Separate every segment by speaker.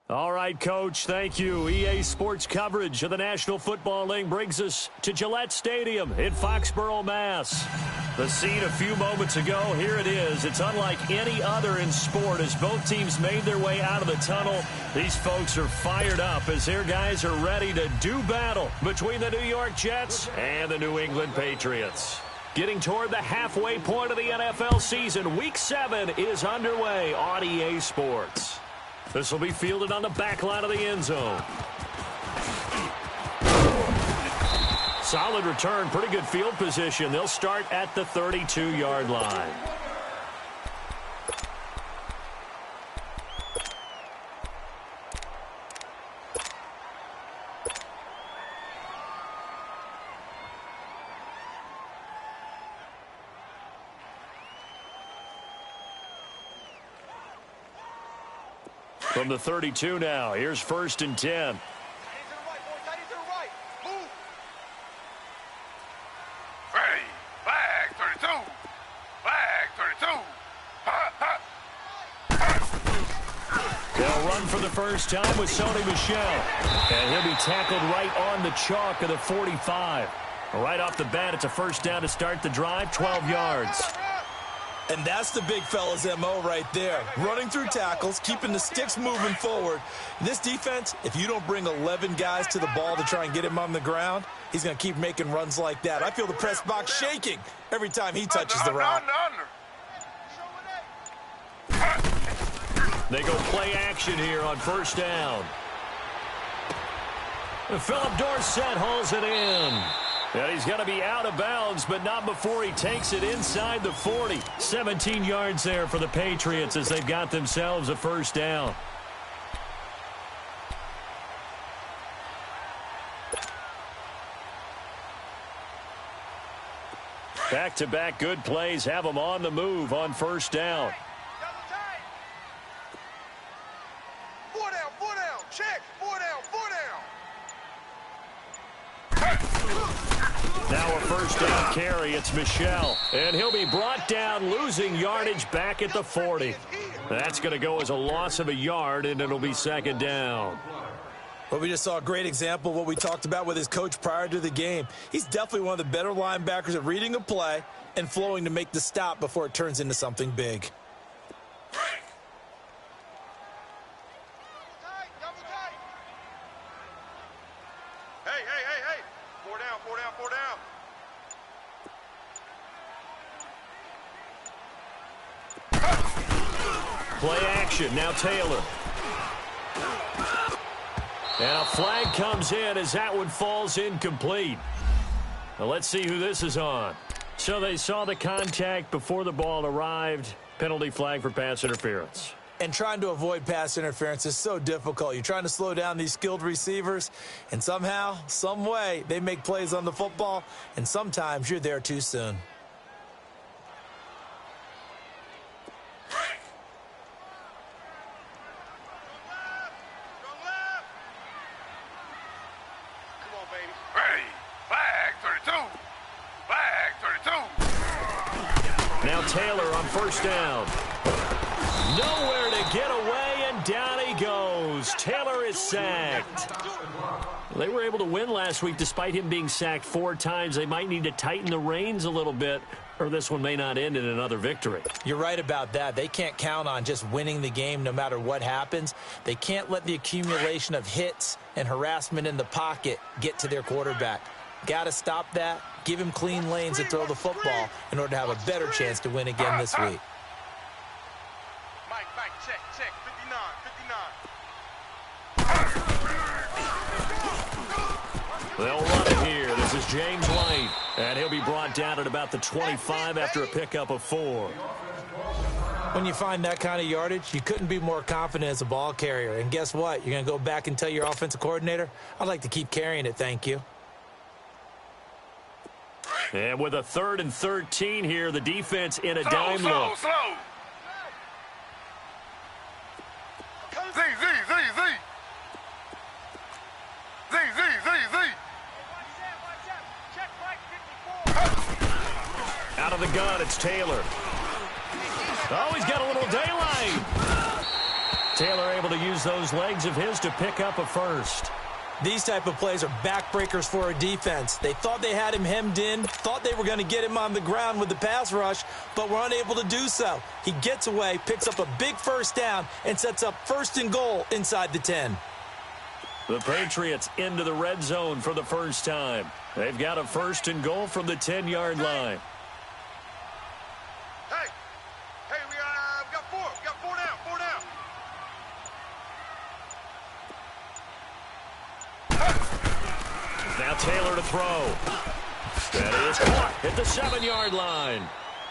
Speaker 1: All right, Coach, thank you. EA Sports coverage of the National Football League brings us to Gillette Stadium in Foxborough, Mass. The scene a few moments ago, here it is. It's unlike any other in sport as both teams made their way out of the tunnel. These folks are fired up as their guys are ready to do battle between the New York Jets and the New England Patriots. Getting toward the halfway point of the NFL season, Week 7 is underway on EA Sports. This will be fielded on the back line of the end zone. Solid return, pretty good field position. They'll start at the 32-yard line. From the 32 now, here's 1st and 10. They'll run for the first time with Sony Michel. And he'll be tackled right on the chalk of the 45. Right off the bat, it's a first down to start the drive, 12 yards.
Speaker 2: And that's the big fella's MO right there. Running through tackles, keeping the sticks moving forward. This defense, if you don't bring 11 guys to the ball to try and get him on the ground, he's going to keep making runs like that. I feel the press box shaking every time he touches the rock.
Speaker 1: They go play action here on first down. And Philip Dorsett hauls it in. And he's going to be out of bounds, but not before he takes it inside the 40. 17 yards there for the Patriots as they've got themselves a first down. Back-to-back good plays have them on the move on first down. Now a first down carry. It's Michel. And he'll be brought down, losing yardage back at the 40. That's going to go as a loss of a yard, and it'll be second down.
Speaker 2: Well, we just saw a great example of what we talked about with his coach prior to the game. He's definitely one of the better linebackers at reading a play and flowing to make the stop before it turns into something big.
Speaker 1: Play action. Now Taylor. And a flag comes in as that one falls incomplete. Well, let's see who this is on. So they saw the contact before the ball arrived. Penalty flag for pass interference.
Speaker 2: And trying to avoid pass interference is so difficult. You're trying to slow down these skilled receivers, and somehow, some way, they make plays on the football, and sometimes you're there too soon.
Speaker 1: Now Taylor on first down. Nowhere to get away, and down he goes. Taylor is sacked. They were able to win last week despite him being sacked 4 times. They might need to tighten the reins a little bit, or this one may not end in another victory.
Speaker 2: You're right about that. They can't count on just winning the game no matter what happens. They can't let the accumulation of hits and harassment in the pocket get to their quarterback. Got to stop that, give him clean lanes to throw the football in order to have a better chance to win again this week.
Speaker 3: Mike, check, 59.
Speaker 1: They'll run it here. This is James White, and he'll be brought down at about the 25 after a pickup of 4.
Speaker 2: When you find that kind of yardage, you couldn't be more confident as a ball carrier. And guess what? You're going to go back and tell your offensive coordinator, I'd like to keep carrying it, thank you.
Speaker 1: And with a 3rd and 13 here, the defense in a dime look.
Speaker 3: Slow. Z.
Speaker 1: Out of the gun, it's Taylor. Oh, he's got a little daylight. Taylor able to use those legs of his to pick up a first.
Speaker 2: These type of plays are backbreakers for a defense. They thought they had him hemmed in, thought they were going to get him on the ground with the pass rush, but were unable to do so. He gets away, picks up a big first down, and sets up 1st and goal inside the 10.
Speaker 1: The Patriots into the red zone for the first time. They've got a 1st and goal from the 10-yard line.
Speaker 3: Hey, we got 4. We got 4 down. 4 down.
Speaker 1: Now Taylor to throw. That is caught at the 7-yard line.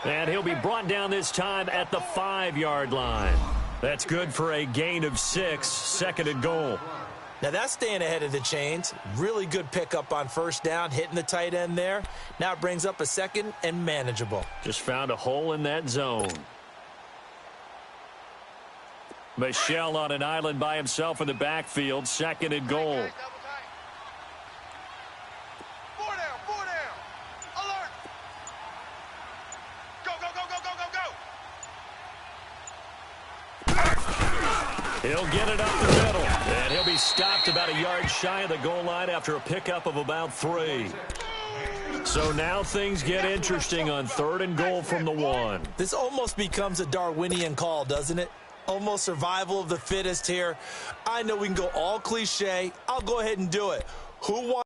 Speaker 1: And he'll be brought down this time at the 5-yard line. That's good for a gain of 6, 2nd and goal.
Speaker 2: Now that's staying ahead of the chains. Really good pickup on 1st down, hitting the tight end there. Now it brings up a 2nd and manageable.
Speaker 1: Just found a hole in that zone. Michel on an island by himself in the backfield, 2nd and goal.
Speaker 3: Double tight. 4 down. 4 down. Alert. Go, go, go, go, go, go, go.
Speaker 1: He'll get it up the middle, and he'll be stopped about a yard shy of the goal line after a pickup of about 3. So now things get interesting on 3rd and goal from the 1.
Speaker 2: This almost becomes a Darwinian call, doesn't it? Almost survival of the fittest here. I know we can go all cliche. I'll go ahead and do it. Who wants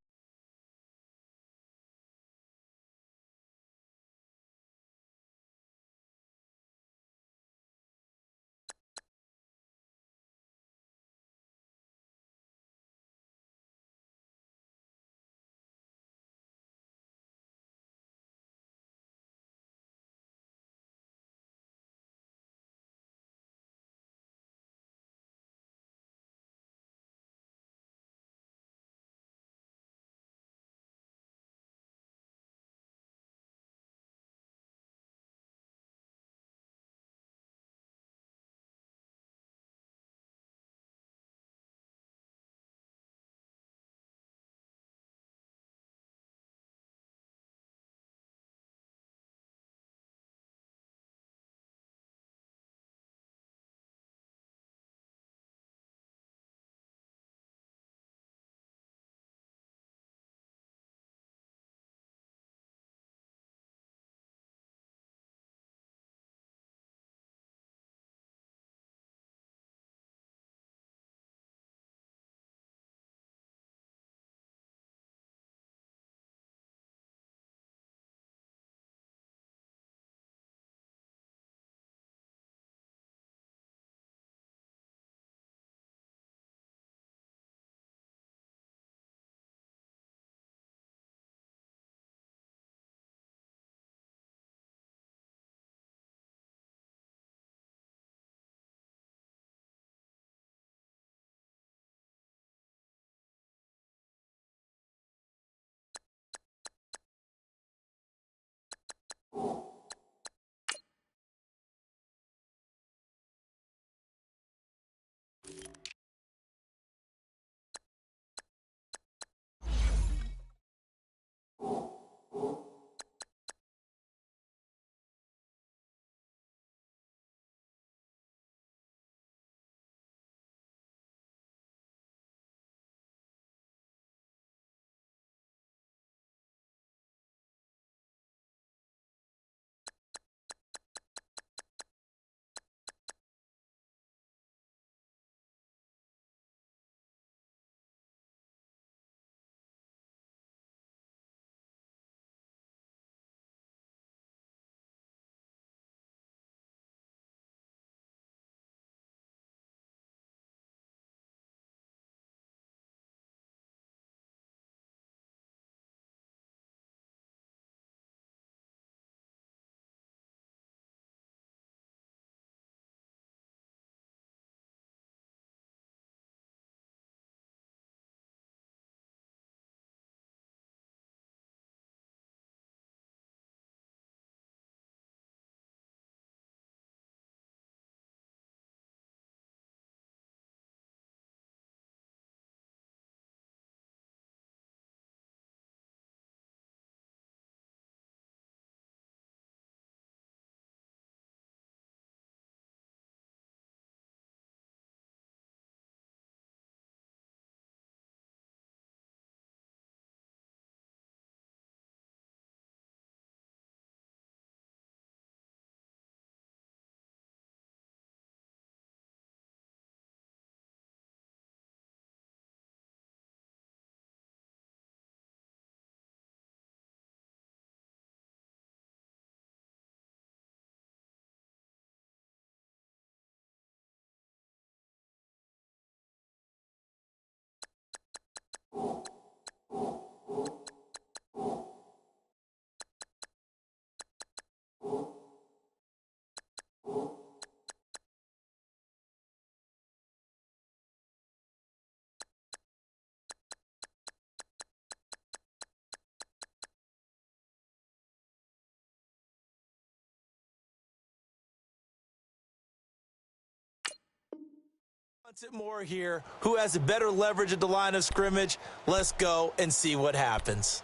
Speaker 2: Wants it more here. Who has a better leverage at the line of scrimmage? Let's go and see what happens.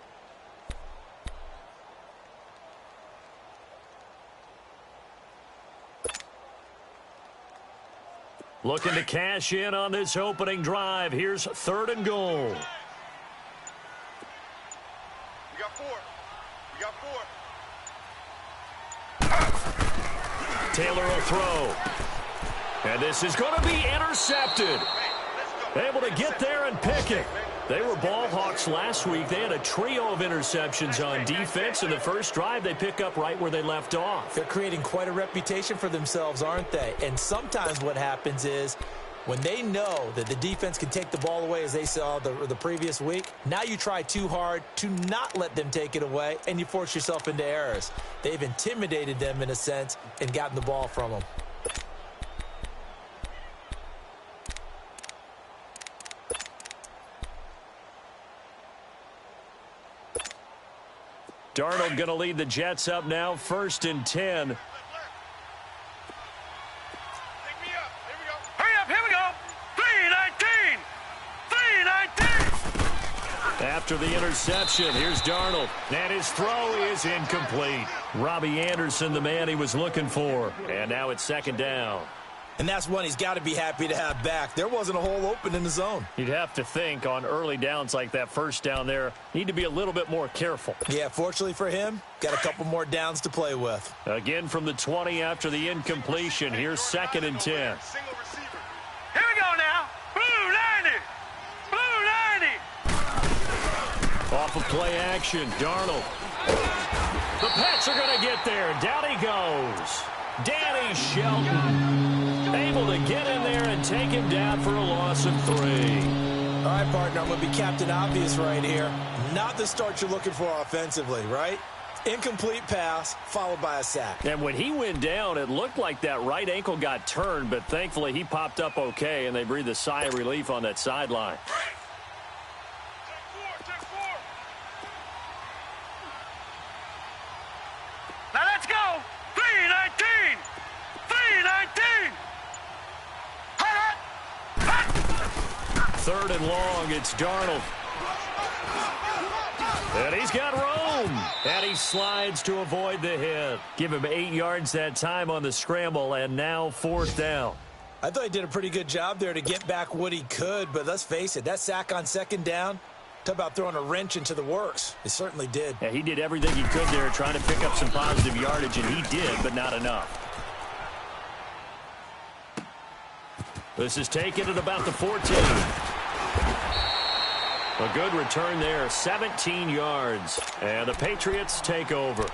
Speaker 1: Looking to cash in on this opening drive. Here's 3rd and goal.
Speaker 3: We got 4. We got 4.
Speaker 1: Taylor will throw. And this is going to be intercepted. Able to get there and pick it. They were ball hawks last week. They had a trio of interceptions on defense. In the first drive, they pick up right where they left off.
Speaker 2: They're creating quite a reputation for themselves, aren't they? And sometimes what happens is when they know that the defense can take the ball away, as they saw the previous week, now you try too hard to not let them take it away, and you force yourself into errors. They've intimidated them in a sense and gotten the ball from them.
Speaker 1: Darnold going to lead the Jets up now, 1st and 10.
Speaker 3: Take me up. Here we go. Hurry up. Here we go. 3-19. 3-19.
Speaker 1: After the interception, here's Darnold. And his throw is incomplete. Robbie Anderson, the man he was looking for. And now it's 2nd down.
Speaker 2: And that's one he's got to be happy to have back. There wasn't a hole open in the zone.
Speaker 1: You'd have to think on early downs like that 1st down there, need to be a little bit more careful.
Speaker 2: Yeah, fortunately for him, got a couple more downs to play with.
Speaker 1: Again from the 20 after the incompletion. Here's 2nd and 10.
Speaker 3: Single receiver. Here we go now. Blue 90. Blue 90.
Speaker 1: Off of play action, Darnold. The Pats are going to get there. Down he goes. Danny Shelton able to get in there and take him down for a loss of 3.
Speaker 2: All right, partner, I'm going to be Captain Obvious right here. Not the start you're looking for offensively, right? Incomplete pass followed by a sack.
Speaker 1: And when he went down, it looked like that right ankle got turned, but thankfully he popped up okay, and they breathed a sigh of relief on that sideline.
Speaker 3: Take 4. Now let's go. 3-19. 3-19.
Speaker 1: 3rd and long, it's Darnold. And he's got room. And he slides to avoid the hit. Give him 8 yards that time on the scramble, and now 4th down.
Speaker 2: I thought he did a pretty good job there to get back what he could, but let's face it, that sack on 2nd down, talk about throwing a wrench into the works. It certainly did.
Speaker 1: Yeah, he did everything he could there trying to pick up some positive yardage, and he did, but not enough. This is taken at about the 14. A good return there, 17 yards. And the Patriots take over.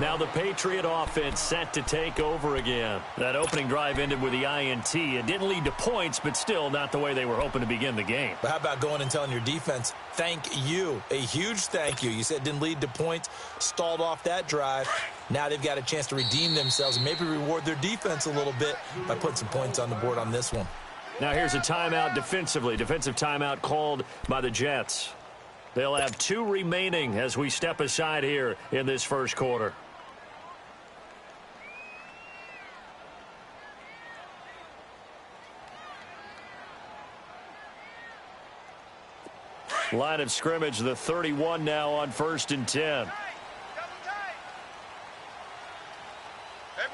Speaker 1: Now the Patriot offense set to take over again. That opening drive ended with the INT. It didn't lead to points, but still not the way they were hoping to begin the game.
Speaker 2: But how about going and telling your defense, thank you, a huge thank you. You said it didn't lead to points, stalled off that drive. Now they've got a chance to redeem themselves and maybe reward their defense a little bit by putting some points on the board on this one.
Speaker 1: Now here's a timeout defensively. Defensive timeout called by the Jets. They'll have 2 remaining as we step aside here in this first quarter. Line of scrimmage, the 31 now on 1st and 10.
Speaker 3: Hey,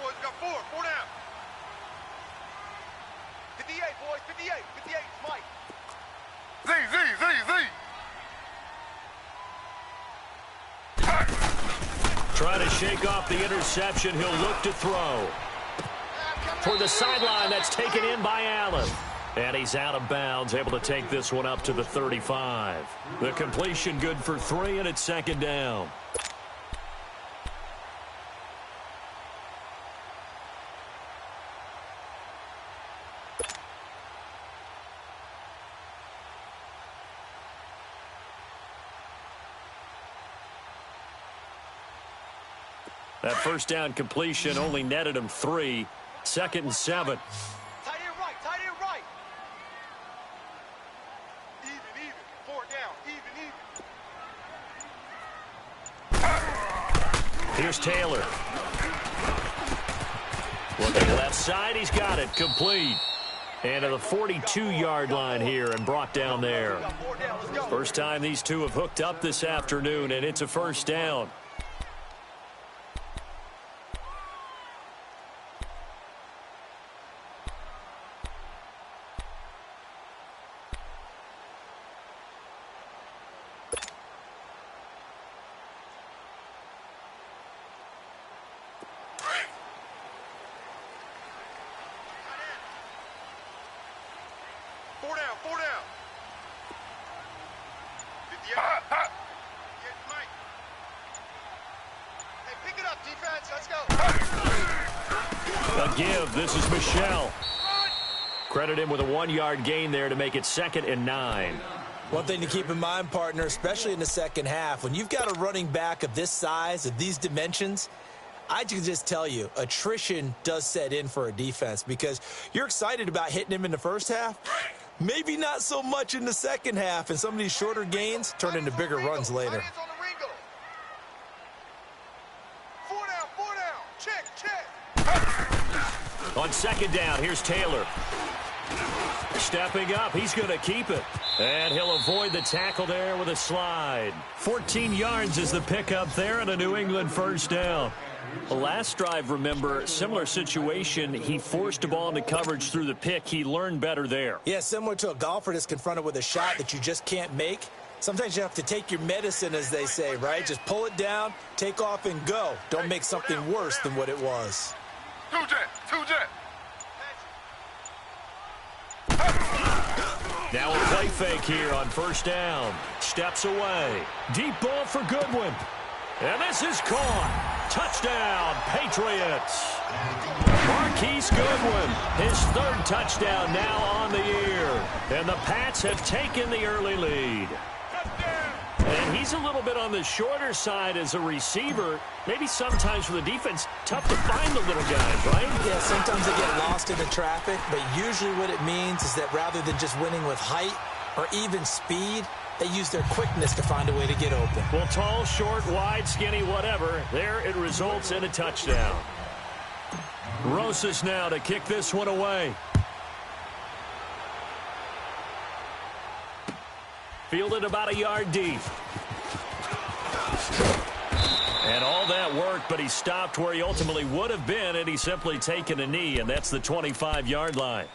Speaker 3: boys, we got 4. 4 down. 58, boys. 58. 58. Mike. Z.
Speaker 1: Trying to shake off the interception. He'll look to throw. For the sideline, that's taken in by Allen. And he's out of bounds, able to take this one up to the 35. The completion good for 3, and it's 2nd down. That first down completion only netted him 3. 2nd and 7.
Speaker 3: Tight end right, tight end right. Even. 4 down, even.
Speaker 1: Here's Taylor. Looking left side, he's got it. Complete. And to the 42-yard line here and brought down there. First time these two have hooked up this afternoon, and it's a first down.
Speaker 3: Four down. 58. Hey, pick it up, defense. Let's go.
Speaker 1: A give. This is Michelle. Credit him with a 1-yard gain there to make it 2nd and 9.
Speaker 2: One thing to keep in mind, partner, especially in the second half, when you've got a running back of this size, of these dimensions, I can just tell you, attrition does set in for a defense because you're excited about hitting him in the first half. Maybe not so much in the second half, and some of these shorter gains turn into bigger runs later.
Speaker 3: 4 down. Check.
Speaker 1: On 2nd down, here's Taylor. Stepping up, he's going to keep it. And he'll avoid the tackle there with a slide. 14 yards is the pickup there and a New England first down. The last drive, remember, similar situation. He forced a ball into coverage through the pick. He learned better there.
Speaker 2: Yeah, similar to a golfer that's confronted with a shot that you just can't make. Sometimes you have to take your medicine, as they say, right? Just pull it down, take off, and go. Don't make something worse than what it was.
Speaker 3: Two jet.
Speaker 1: Now a play fake here on first down. Steps away. Deep ball for Goodwin. And this is caught. Touchdown, Patriots. Marquise Goodwin, his 3rd touchdown now on the year. And the Pats have taken the early lead. And he's a little bit on the shorter side as a receiver. Maybe sometimes for the defense, tough to find the little guys, right?
Speaker 2: Yeah, sometimes they get lost in the traffic, but usually what it means is that rather than just winning with height or even speed, they use their quickness to find a way to get open.
Speaker 1: Well, tall, short, wide, skinny, whatever. There it results in a touchdown. Rosas now to kick this one away. Fielded about a yard deep. And all that work, but he stopped where he ultimately would have been, and he's simply taken a knee, and that's the 25-yard line.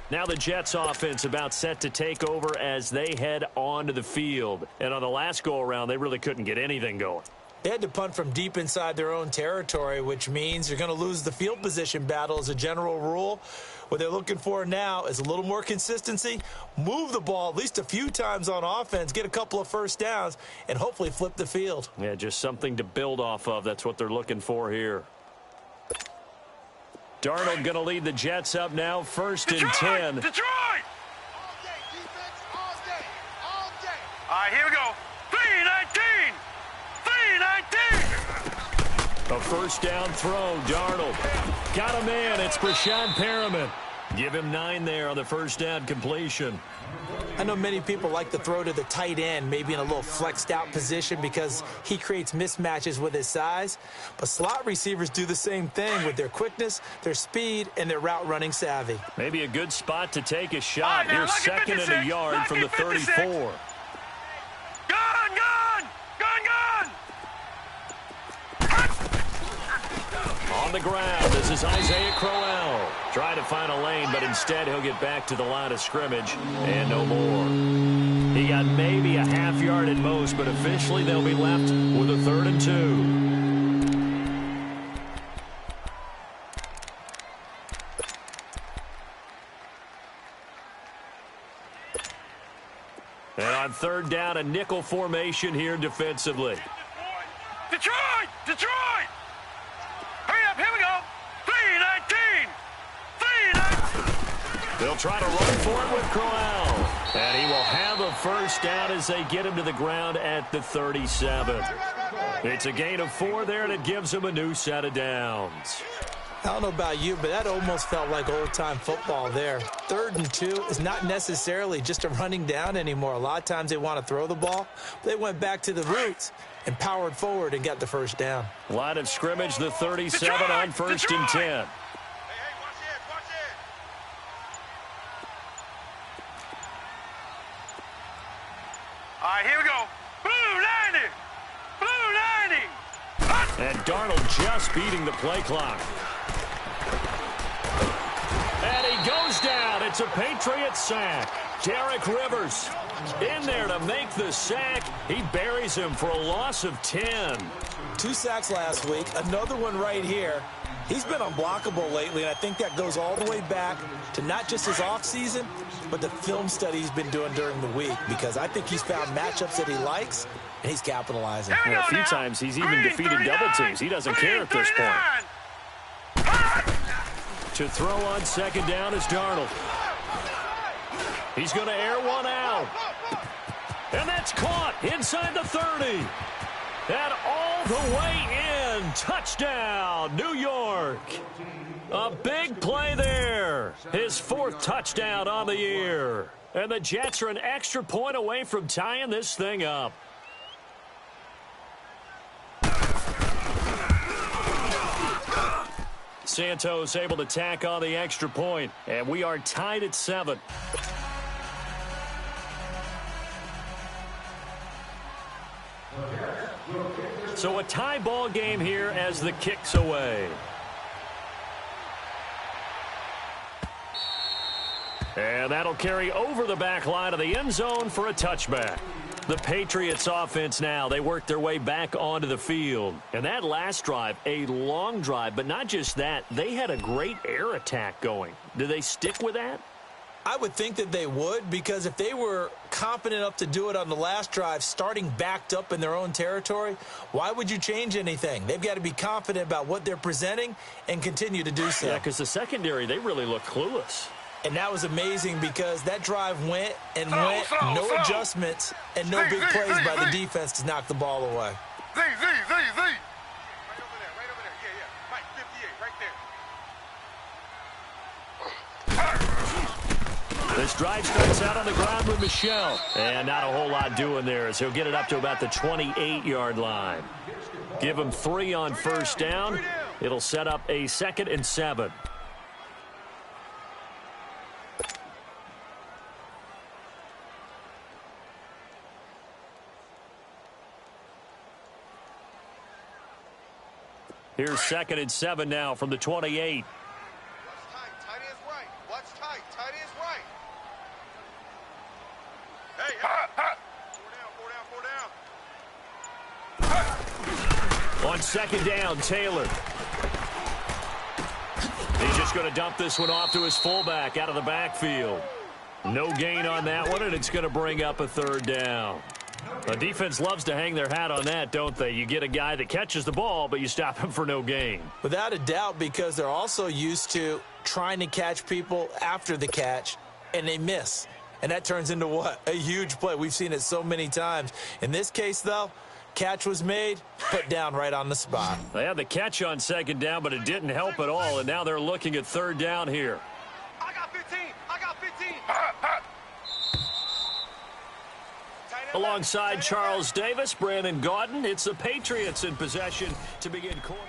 Speaker 1: Now the Jets offense about set to take over as they head onto the field. And on the last go-around, they really couldn't get anything going.
Speaker 2: They had to punt from deep inside their own territory, which means you're going to lose the field position battle as a general rule. What they're looking for now is a little more consistency, move the ball at least a few times on offense, get a couple of first downs, and hopefully flip the field.
Speaker 1: Yeah, just something to build off of. That's what they're looking for here. Darnold going to lead the Jets up now, 1st and 10.
Speaker 3: Detroit! All day, defense, all day. All right, here we go. 3-19.
Speaker 1: A first down throw, Darnold. Got a man, it's Brashad Perriman. Give him 9 there on the first down completion.
Speaker 2: I know many people like to throw to the tight end, maybe in a little flexed out position because he creates mismatches with his size. But slot receivers do the same thing with their quickness, their speed, and their route running savvy.
Speaker 1: Maybe a good spot to take a shot. Here's 2nd and a yard from the 34. On the ground, this is Isaiah Crowell. Trying to find a lane, but instead he'll get back to the line of scrimmage and no more. He got maybe a half yard at most, but officially they'll be left with a 3rd and 2. And on 3rd down, a nickel formation here defensively.
Speaker 3: Detroit! Hurry up, here we go. 3-19.
Speaker 1: They'll try to run for it with Crowell. And he will have a first down as they get him to the ground at the 37. It's a gain of 4 there, and it gives him a new set of downs.
Speaker 2: I don't know about you, but that almost felt like old-time football there. 3rd and 2 is not necessarily just a running down anymore. A lot of times they want to throw the ball. They went back to the roots and powered forward and got the first down.
Speaker 1: Line of scrimmage, the 37 on 1st and 10.
Speaker 3: All right, here we go. Blue 90. Blue 90.
Speaker 1: And Darnold just beating the play clock. And he goes down. It's a Patriots sack. Derek Rivers in there to make the sack. He buries him for a loss of 10.
Speaker 2: 2 sacks last week, another one right here. He's been unblockable lately, and I think that goes all the way back to not just his offseason, but the film study he's been doing during the week, because I think he's found matchups that he likes, and he's capitalizing.
Speaker 1: And a few times he's even defeated double teams. He doesn't care at this point. To throw on 2nd down is Darnold. He's going to air one out. And that's caught inside the 30. And all the way in. Touchdown, New York. A big play there. His 4th touchdown on the year. And the Jets are an extra point away from tying this thing up. Santos able to tack on the extra point, and we are tied at 7. So a tie ball game here as the kick's away. And that'll carry over the back line of the end zone for a touchback. The Patriots offense now, they work their way back onto the field. And that last drive, a long drive, but not just that, they had a great air attack going. Do they stick with that?
Speaker 2: I would think that they would, because if they were confident enough to do it on the last drive, starting backed up in their own territory, why would you change anything? They've got to be confident about what they're presenting and continue to do so.
Speaker 1: Yeah, because the secondary, they really look clueless.
Speaker 2: And that was amazing, because that drive went and went, no adjustments, and no big plays by the defense to knock the ball away.
Speaker 3: Z. Right over there. Yeah. Mike, 58, right there.
Speaker 1: This drive starts out on the ground with Michel. And not a whole lot doing there, as he'll get it up to about the 28-yard line. Give him 3 on 1st down. It'll set up a 2nd and 7. Here's 2nd and 7 now from the 28.
Speaker 3: Watch tight is right. Watch tight is right. Hey. 4 down.
Speaker 1: On 2nd down, Taylor. He's just going to dump this one off to his fullback out of the backfield. No gain on that one, and it's going to bring up a 3rd down. The defense loves to hang their hat on that, don't they? You get a guy that catches the ball, but you stop him for no gain.
Speaker 2: Without a doubt, because they're also used to trying to catch people after the catch, and they miss. And that turns into what? A huge play. We've seen it so many times. In this case, though, catch was made, put down right on the spot.
Speaker 1: They had the catch on 2nd down, but it didn't help at all, and now they're looking at 3rd down here.
Speaker 3: I got 15.
Speaker 1: Alongside Charles Davis, Brandon Gaudin, it's the Patriots in possession to begin quarter.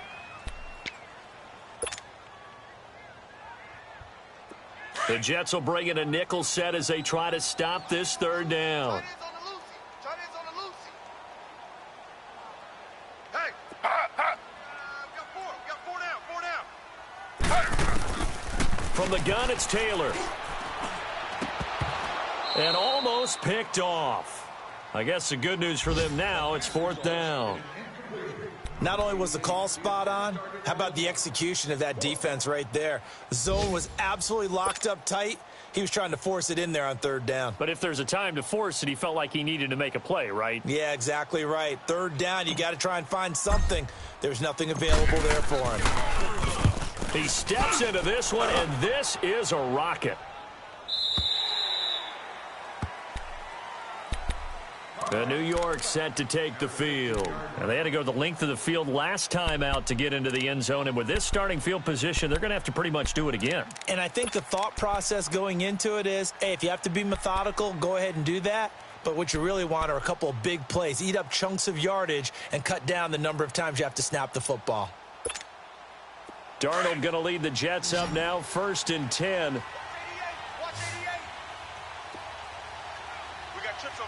Speaker 1: The Jets will bring in a nickel set as they try to stop this 3rd down.
Speaker 3: Hey. Got 4 down.
Speaker 1: From the gun, it's Taylor. And almost picked off. I guess the good news for them now, it's 4th down.
Speaker 2: Not only was the call spot on, how about the execution of that defense right there? The zone was absolutely locked up tight. He was trying to force it in there on 3rd down.
Speaker 1: But if there's a time to force it, he felt like he needed to make a play, right?
Speaker 2: Yeah, exactly right. 3rd down, you got to try and find something. There's nothing available there for him.
Speaker 1: He steps into this one, and this is a rocket. New York set to take the field. And they had to go the length of the field last time out to get into the end zone. And with this starting field position, they're going to have to pretty much do it again.
Speaker 2: And I think the thought process going into it is, hey, if you have to be methodical, go ahead and do that. But what you really want are a couple of big plays. Eat up chunks of yardage and cut down the number of times you have to snap the football.
Speaker 1: Darnold going to lead the Jets up now, 1st and 10.
Speaker 3: Here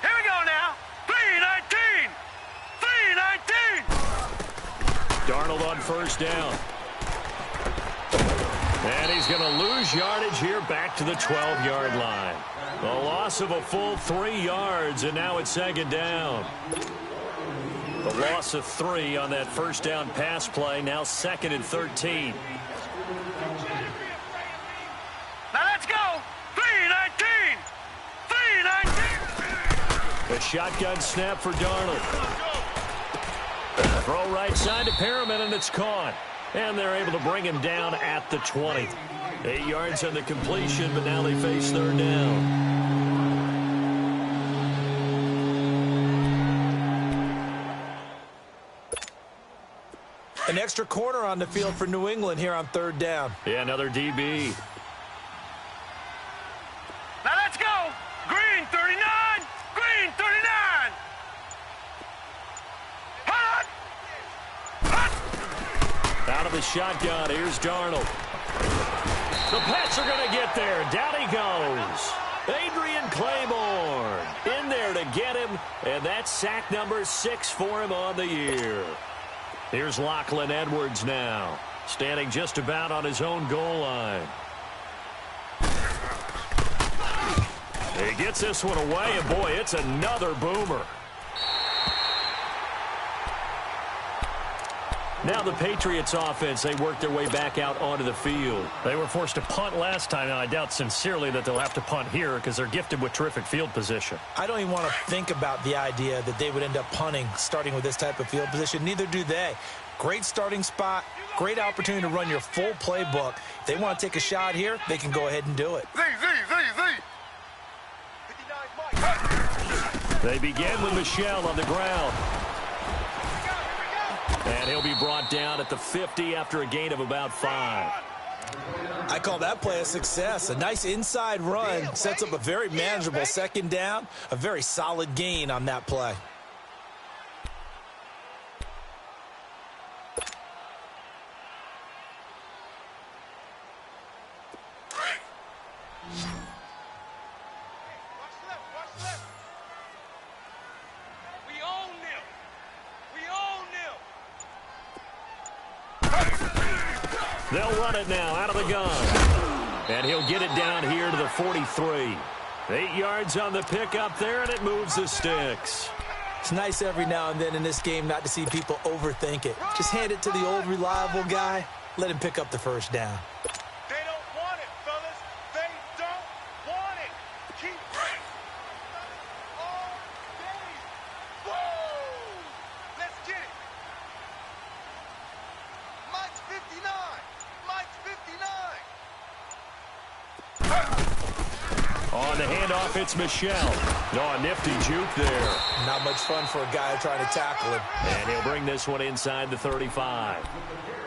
Speaker 3: we go now. 3-19. 3-19.
Speaker 1: Darnold on 1st down. And he's going to lose yardage here back to the 12-yard line. A loss of a full 3 yards, and now it's 2nd down. The loss of 3 on that 1st down pass play, now 2nd and 13.
Speaker 3: Now let's go. 3-19. 3-19.
Speaker 1: A shotgun snap for Darnold. Throw right side to Perriman, and it's caught. And they're able to bring him down at the 20. 8 yards on the completion, but now they face 3rd down.
Speaker 2: An extra corner on the field for New England here on 3rd down.
Speaker 1: Yeah, another DB.
Speaker 3: Now let's go. Green 39. Green 39. Hot. Hot.
Speaker 1: Out of the shotgun, here's Darnold. The Pats are going to get there. Down he goes. Adrian Claiborne in there to get him, and that's sack number 6 for him on the year. Here's Lachlan Edwards now, standing just about on his own goal line. He gets this one away, and boy, it's another boomer. Now the Patriots offense, they work their way back out onto the field. They were forced to punt last time, and I doubt sincerely that they'll have to punt here because they're gifted with terrific field position.
Speaker 2: I don't even want to think about the idea that they would end up punting starting with this type of field position. Neither do they. Great starting spot, great opportunity to run your full playbook. If they want to take a shot here, they can go ahead and do it.
Speaker 1: They begin with Michel on the ground. And he'll be brought down at the 50 after a gain of about 5.
Speaker 2: I call that play a success. A nice inside run sets up a very manageable 2nd down. A very solid gain on that play.
Speaker 1: They'll run it now out of the gun. And he'll get it down here to the 43. 8 yards on the pickup there, and it moves the sticks.
Speaker 2: It's nice every now and then in this game not to see people overthink it. Just hand it to the old reliable guy. Let him pick up the 1st down.
Speaker 3: They don't want it, fellas. They don't want it. Keep running. All day. Woo! Let's get it. Mike's 59. Mike's 59.
Speaker 1: On the handoff, it's Michel. No, a nifty juke there.
Speaker 2: Not much fun for a guy trying to tackle him.
Speaker 1: And he'll bring this one inside the 35.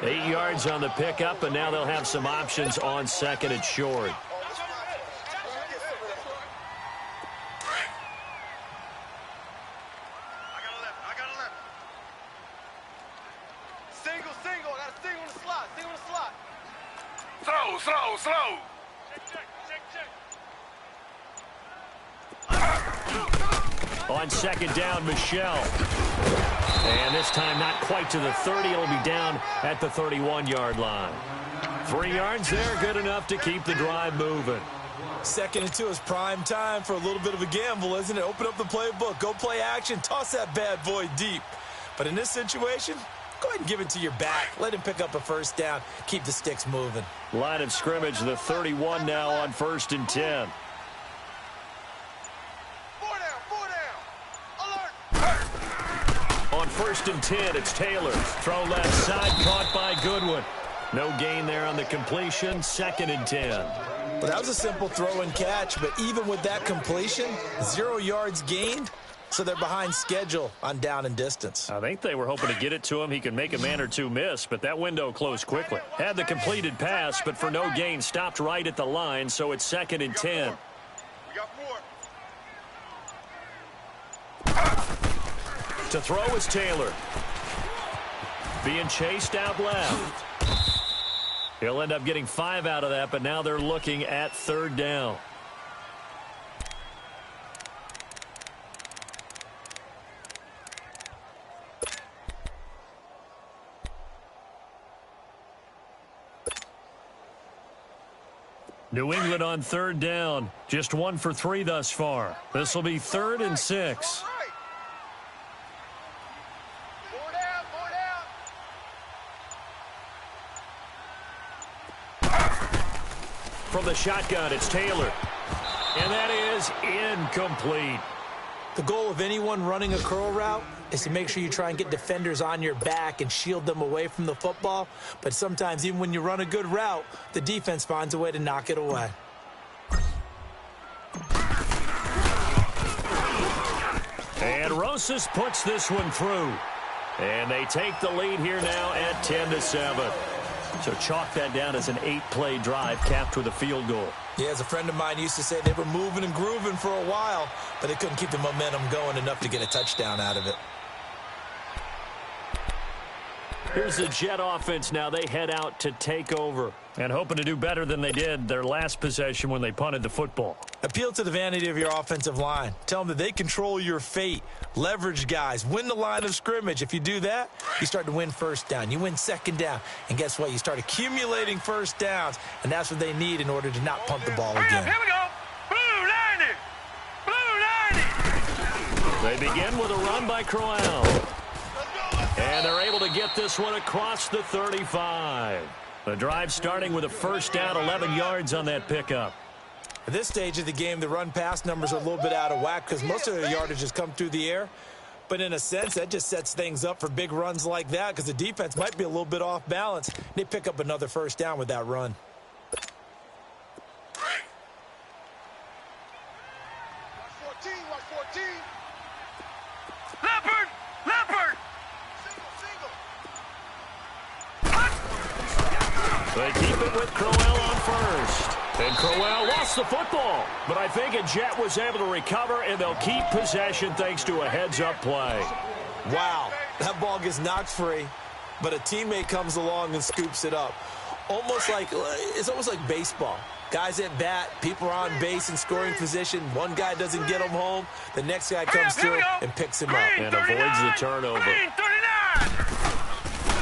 Speaker 1: 8 yards on the pickup, and now they'll have some options on 2nd and short.
Speaker 3: Single. I got a single in the slot. Single in the slot. Throw.
Speaker 1: On 2nd down, Michel. And this time not quite to the 30. It'll be down at the 31-yard line. 3 yards there, good enough to keep the drive moving.
Speaker 2: 2nd and 2 is prime time for a little bit of a gamble, isn't it? Open up the playbook, go play action, toss that bad boy deep. But in this situation, go ahead and give it to your back. Let him pick up a 1st down, keep the sticks moving.
Speaker 1: Line of scrimmage, the 31 now on 1st and 10. On 1st and 10, it's Taylor. Throw left side, caught by Goodwin. No gain there on the completion, 2nd and 10.
Speaker 2: Well, that was a simple throw and catch, but even with that completion, 0 yards gained, so they're behind schedule on down and distance.
Speaker 1: I think they were hoping to get it to him. He could make a man or two miss, but that window closed quickly. Had the completed pass, but for no gain, stopped right at the line, so it's 2nd and 10.
Speaker 3: We got more.
Speaker 1: To throw is Taylor. Being chased out left. He'll end up getting 5 out of that, but now they're looking at 3rd down. New England on 3rd down. Just 1 for 3 thus far. This will be 3rd and 6. From the shotgun, it's Taylor. And that is incomplete.
Speaker 2: The goal of anyone running a curl route is to make sure you try and get defenders on your back and shield them away from the football. But sometimes, even when you run a good route, the defense finds a way to knock it away.
Speaker 1: And Rosas puts this one through. And they take the lead here now at 10-7. So chalk that down as an 8-play drive capped with a field goal.
Speaker 2: Yeah, as a friend of mine used to say, they were moving and grooving for a while, but they couldn't keep the momentum going enough to get a touchdown out of it.
Speaker 1: Here's the Jet offense now. They head out to take over and hoping to do better than they did their last possession when they punted the football.
Speaker 2: Appeal to the vanity of your offensive line. Tell them that they control your fate. Leverage guys. Win the line of scrimmage. If you do that, you start to win 1st down. You win 2nd down. And guess what? You start accumulating 1st downs, and that's what they need in order to not punt the ball again.
Speaker 3: Here we go. Blue 90. Blue 90.
Speaker 1: They begin with a run by Crowell. And they're able to get this one across the 35. The drive starting with a 1st down, 11 yards on that pickup.
Speaker 2: At this stage of the game, the run-pass numbers are a little bit out of whack because most of their yardage has come through the air. But in a sense, that just sets things up for big runs like that because the defense might be a little bit off balance. They pick up another 1st down with that run.
Speaker 3: Watch 14. Watch 14. Leopard. Leopard.
Speaker 1: They keep it with Crowell on 1st. And Crowell lost the football. But I think a Jet was able to recover, and they'll keep possession thanks to a heads-up play.
Speaker 2: Wow, that ball gets knocked free, but a teammate comes along and scoops it up. It's almost like baseball. Guys at bat, people are on base in scoring position. One guy doesn't get him home. The next guy comes through and picks him up.
Speaker 1: And avoids the turnover.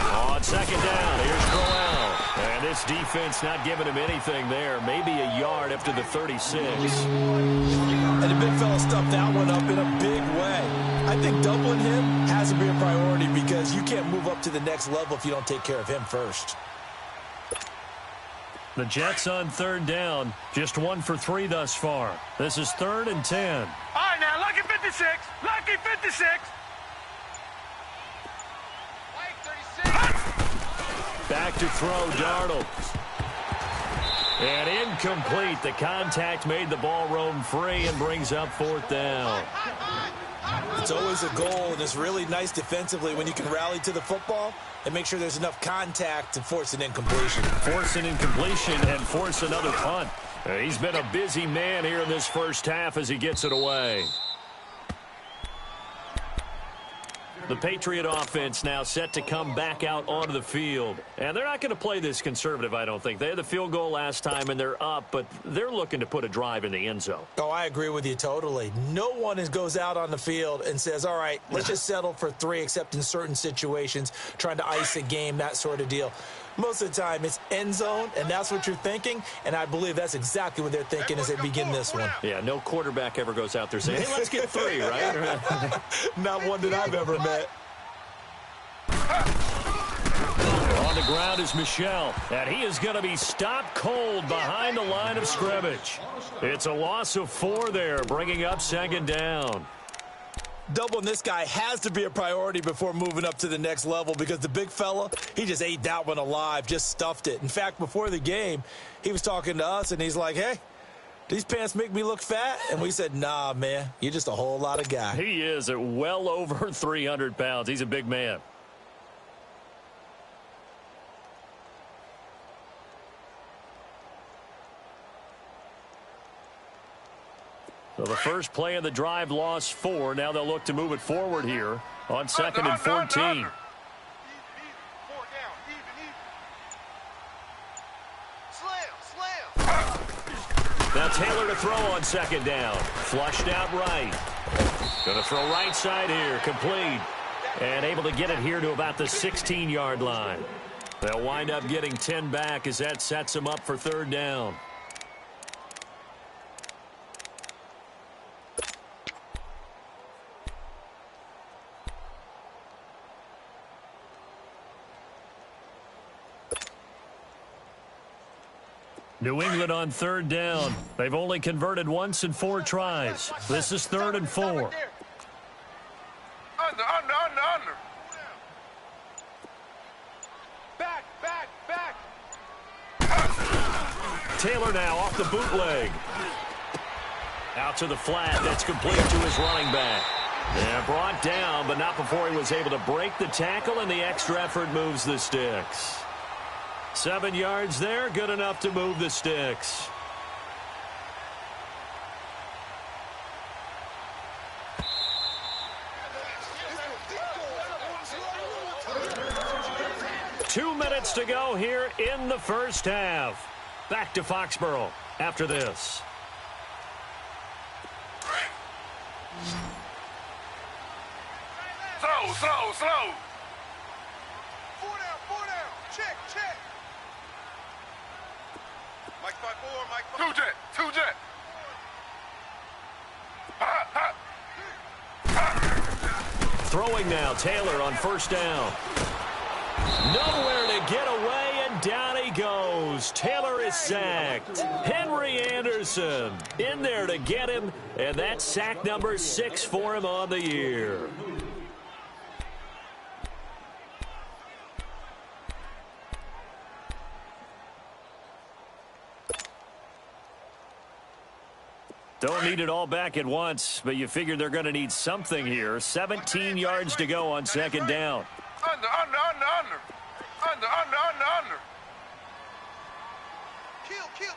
Speaker 1: On 2nd down, here's Crowell. And this defense not giving him anything there. Maybe a yard up to the 36.
Speaker 2: And the big fella stuffed that one up in a big way. I think doubling him has to be a priority because you can't move up to the next level if you don't take care of him first.
Speaker 1: The Jets on 3rd down. Just 1 for 3 thus far. This is 3rd and 10.
Speaker 3: All right, now, lucky 56. Lucky 56.
Speaker 1: Back to throw, Darnold. And incomplete. The contact made the ball roam free and brings up 4th down.
Speaker 2: It's always a goal, and it's really nice defensively when you can rally to the football and make sure there's enough contact to force an incompletion.
Speaker 1: Force an incompletion and force another punt. He's been a busy man here in this 1st half as he gets it away. The Patriot offense now set to come back out onto the field. And they're not going to play this conservative, I don't think. They had the field goal last time, and they're up, but they're looking to put a drive in the end zone.
Speaker 2: Oh, I agree with you totally. No one goes out on the field and says, all right, let's just settle for 3, except in certain situations, trying to ice a game, that sort of deal. Most of the time, it's end zone, and that's what you're thinking, and I believe that's exactly what they're thinking as they begin this one.
Speaker 1: Yeah, no quarterback ever goes out there saying, hey, let's get 3, right?
Speaker 2: Not one that I've ever met.
Speaker 1: On the ground is Michel, and he is going to be stopped cold behind the line of scrimmage. It's a loss of 4 there, bringing up 2nd down.
Speaker 2: Doubling this guy has to be a priority before moving up to the next level because the big fella, he just ate that one alive, just stuffed it. In fact, before the game, he was talking to us, and he's like, hey, these pants make me look fat? And we said, nah, man, you're just a whole lot of guy.
Speaker 1: He is at well over 300 pounds. He's a big man. So the first play of the drive lost 4. Now they'll look to move it forward here on 2nd and 14. Now Taylor to throw on 2nd down. Flushed out right. Going to throw right side here. Complete. And able to get it here to about the 16-yard line. They'll wind up getting 10 back as that sets them up for 3rd down. New England on 3rd down. They've only converted once in 4 tries. This is 3rd and 4.
Speaker 3: Under. Back.
Speaker 1: Taylor now off the bootleg. Out to the flat. That's complete to his running back. Yeah, brought down, but not before he was able to break the tackle, and the extra effort moves the sticks. 7 yards there, good enough to move the sticks. Two minutes to go here in the first half. Back to Foxborough after this.
Speaker 3: Slow. 4 down. Check. Mike 5-4. 2 jet.
Speaker 1: Throwing now, Taylor on 1st down. Nowhere to get away, and down he goes. Taylor is sacked. Henry Anderson in there to get him, and that's sack number 6 for him on the year. Don't need it all back at once, but you figure they're going to need something here. 17 yards to go on 2nd down.
Speaker 3: Under.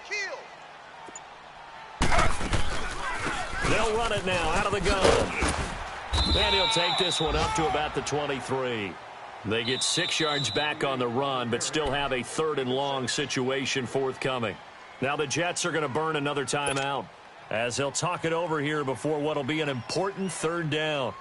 Speaker 3: Kill.
Speaker 1: They'll run it now out of the gun. And he'll take this one up to about the 23. They get 6 yards back on the run, but still have a 3rd and long situation forthcoming. Now the Jets are going to burn another timeout, as they'll talk it over here before what will be an important 3rd down.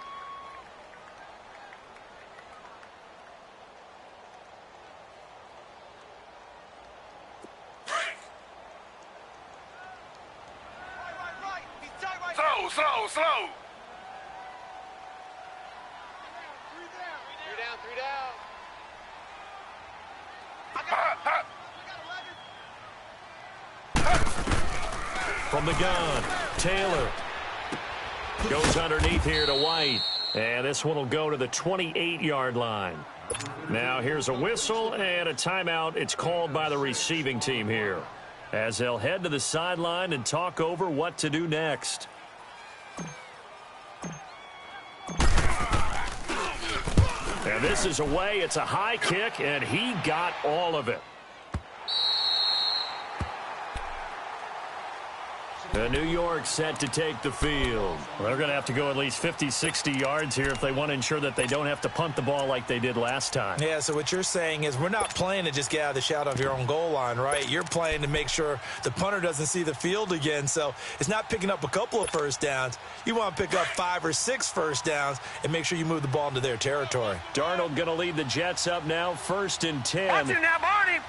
Speaker 3: Slow. 3 down.
Speaker 1: From the gun, Taylor goes underneath here to White. And this one will go to the 28-yard line. Now here's a whistle and a timeout. It's called by the receiving team here, as they'll head to the sideline and talk over what to do next. And this is away. It's a high kick, and he got all of it. New York set to take the field. They're going to have to go at least 50, 60 yards here if they want to ensure that they don't have to punt the ball like they did last time.
Speaker 2: Yeah, so what you're saying is we're not playing to just get out of the shadow of your own goal line, right? You're playing to make sure the punter doesn't see the field again. So it's not picking up a couple of first downs. You want to pick up 5 or 6 first downs and make sure you move the ball into their territory.
Speaker 1: Darnold going to lead the Jets up now, 1st and 10.
Speaker 3: Watch it now, Barney.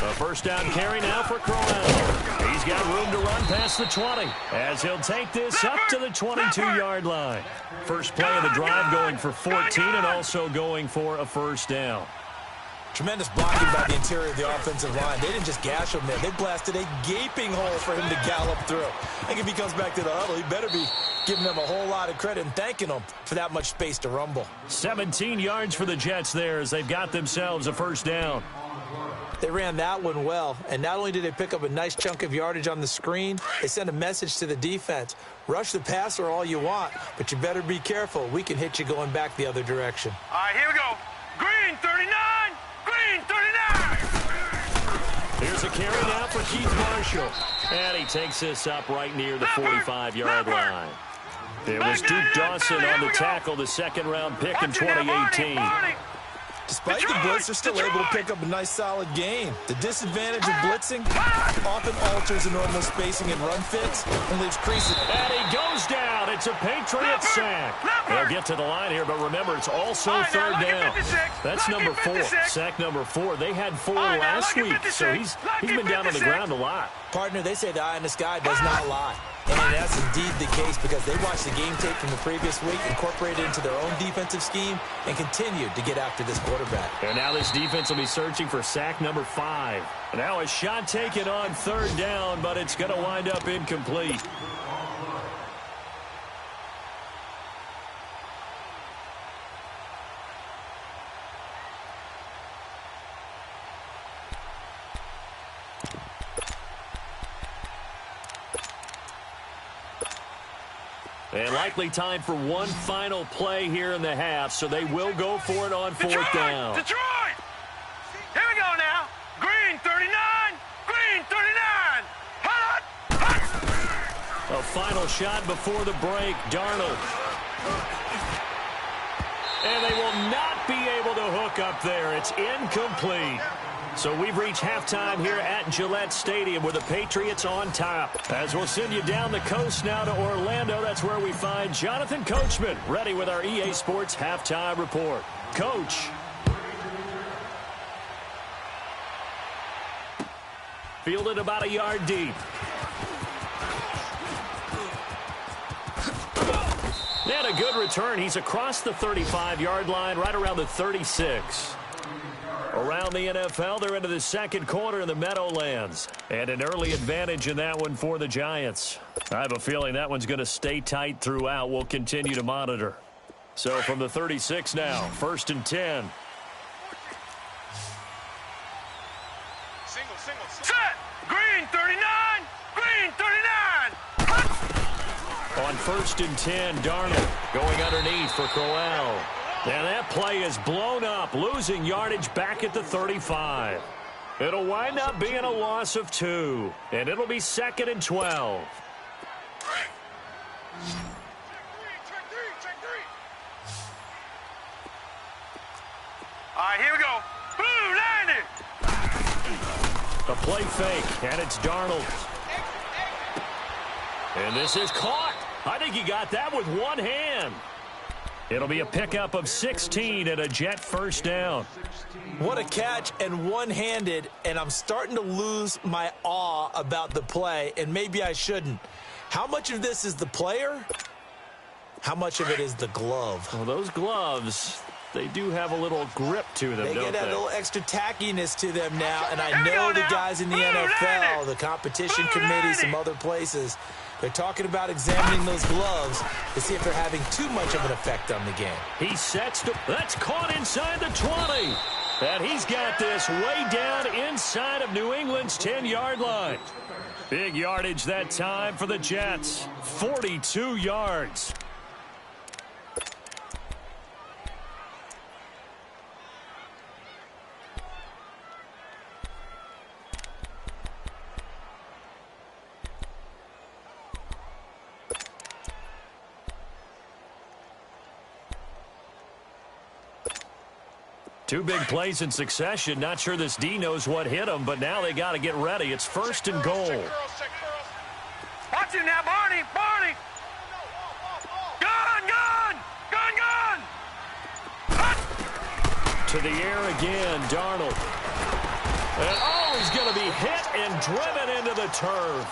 Speaker 1: A first down carry now for Crowell. He's got room to run past the 20, as he'll take this up to the 22-yard line. First play of the drive going for 14 and also going for a first down.
Speaker 2: Tremendous blocking by the interior of the offensive line. They didn't just gash him there. They blasted a gaping hole for him to gallop through. I think if he comes back to the huddle, he better be giving them a whole lot of credit and thanking them for that much space to rumble.
Speaker 1: 17 yards for the Jets there as they've got themselves a first down.
Speaker 2: They ran that one well, and not only did they pick up a nice chunk of yardage on the screen, they sent a message to the defense. Rush the passer all you want, but you better be careful. We can hit you going back the other direction.
Speaker 3: All right, here we go. Green 39, green 39.
Speaker 1: Here's a carry now for Keith Marshall. And he takes this up right near the 45-yard line. It was Duke Dawson on the tackle, the second-round pick in 2018.
Speaker 2: Despite the blitz, they're still able to pick up a nice, solid gain. The disadvantage of blitzing often alters the normal spacing and run fits and leaves creases.
Speaker 1: And he goes down. It's a Patriots sack. They'll get to the line here, but remember, it's also third down. That's number 4. Sack number 4. They had 4 last week, so he's been down on the ground a lot.
Speaker 2: Partner, they say the eye in the sky does not lie. And that's indeed the case because they watched the game tape from the previous week, incorporated it into their own defensive scheme, and continued to get after this quarterback.
Speaker 1: And now this defense will be searching for sack number 5. Now a shot taken on third down, but it's going to wind up incomplete. And likely time for one final play here in the half, so they will go for it on fourth down.
Speaker 3: Detroit! Here we go now. Green 39, green 39. Hot, hot.
Speaker 1: A final shot before the break, Darnold. And they will not be able to hook up there. It's incomplete. So we've reached halftime here at Gillette Stadium with the Patriots on top. As we'll send you down the coast now to Orlando, that's where we find Jonathan Coachman ready with our EA Sports Halftime Report. Coach. Fielded about a yard deep. And a good return. He's across the 35-yard line, right around the 36. Around the NFL, they're into the second quarter in the Meadowlands. And an early advantage in that one for the Giants. I have a feeling that one's going to stay tight throughout. We'll continue to monitor. So from the 36 now, 1st and 10.
Speaker 3: Set! Green 39, green 39.
Speaker 1: On 1st and 10, Darnold going underneath for Crowell. And that play is blown up, losing yardage back at the 35. It'll wind up being a loss of 2, and it'll be 2nd and 12.
Speaker 3: All right, here we go. Blue landed.
Speaker 1: A play fake, and it's Darnold. And this is caught. I think he got that with one hand. It'll be a pickup of 16 and a Jet first down.
Speaker 2: What a catch and one-handed, and I'm starting to lose my awe about the play, and maybe I shouldn't. How much of this is the player? How much of it is the glove?
Speaker 1: Well, those gloves, they do have a little grip to them,
Speaker 2: They
Speaker 1: don't
Speaker 2: get
Speaker 1: they?
Speaker 2: a little extra tackiness to them now, and I know the guys in the NFL, the competition committee, some other places, they're talking about examining those gloves to see if they're having too much of an effect on the game.
Speaker 1: He sets to, that's caught inside the 20. And he's got this way down inside of New England's 10-yard line. Big yardage that time for the Jets, 42 yards. Two big plays in succession. Not sure this D knows what hit him, but now they got to get ready. It's 1st and goal.
Speaker 3: Watch it now, Barney. Barney. Gun, gun. Gun, gun.
Speaker 1: To the air again, Darnold. And oh, he's going to be hit and driven into the turf.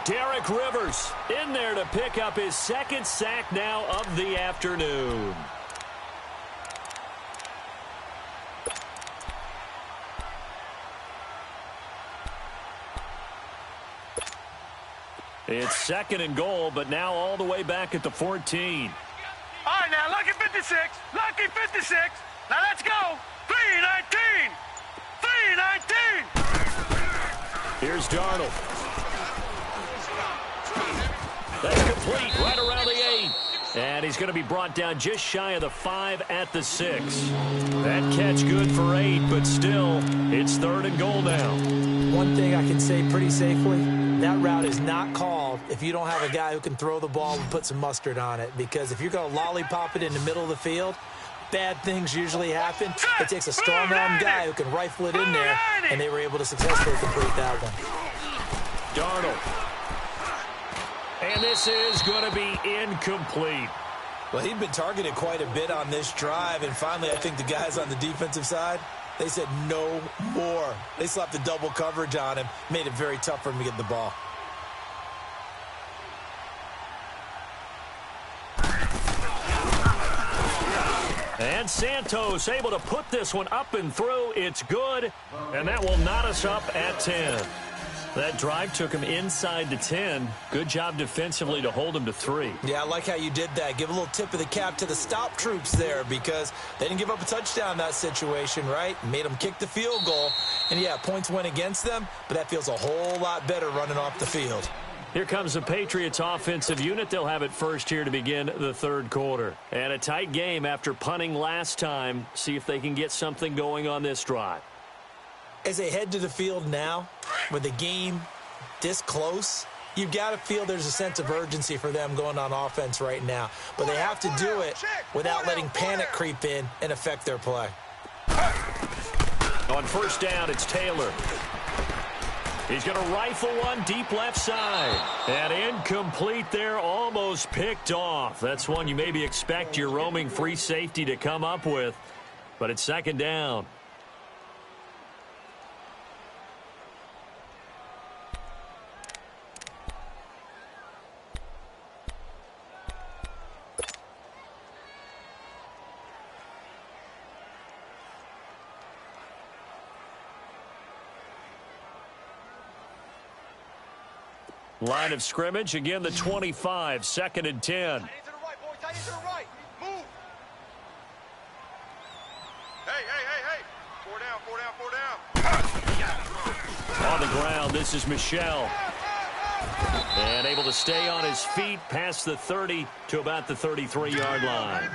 Speaker 1: Derek Rivers in there to pick up his 2nd sack now of the afternoon. It's 2nd and goal, but now all the way back at the 14.
Speaker 3: All right, now, lucky 56. Lucky 56. Now, let's go. 319. 319.
Speaker 1: Darnold. That's complete right around the 8. And he's going to be brought down just shy of the 5 at the 6. That catch good for 8, but still, it's 3rd and goal now.
Speaker 2: One thing I can say pretty safely, that route is not called if you don't have a guy who can throw the ball and put some mustard on it. Because if you're going to lollipop it in the middle of the field, bad things usually happen. It takes a strong-arm guy who can rifle it in there, and they were able to successfully complete that one.
Speaker 1: Darnold. And this is going to be incomplete.
Speaker 2: Well, he'd been targeted quite a bit on this drive, and finally I think the guys on the defensive side, they said no more. They slapped the double coverage on him, made it very tough for him to get the ball.
Speaker 1: And Santos able to put this one up and through. It's good, and that will knot us up at 10. That drive took him inside the 10. Good job defensively to hold him to 3.
Speaker 2: Yeah, I like how you did that. Give a little tip of the cap to the stop troops there because they didn't give up a touchdown in that situation, right? Made them kick the field goal. And, yeah, points went against them, but that feels a whole lot better running off the field.
Speaker 1: Here comes the Patriots offensive unit. They'll have it first here to begin the 3rd quarter. And a tight game after punting last time. See if they can get something going on this drive.
Speaker 2: As they head to the field now, with the game this close, you've got to feel there's a sense of urgency for them going on offense right now. But they have to do it without letting panic creep in and affect their play.
Speaker 1: On 1st down, it's Taylor. He's going to rifle one deep left side. And incomplete there, almost picked off. That's one you maybe expect your roaming free safety to come up with. But it's 2nd down. Line of scrimmage, again the 25, 2nd and 10.
Speaker 3: Tight end to the right, boy. Tight end to the right. Move. Hey. 4 down.
Speaker 1: On the ground, this is Michel. And able to stay on his feet past the 30 to about the 33-yard line.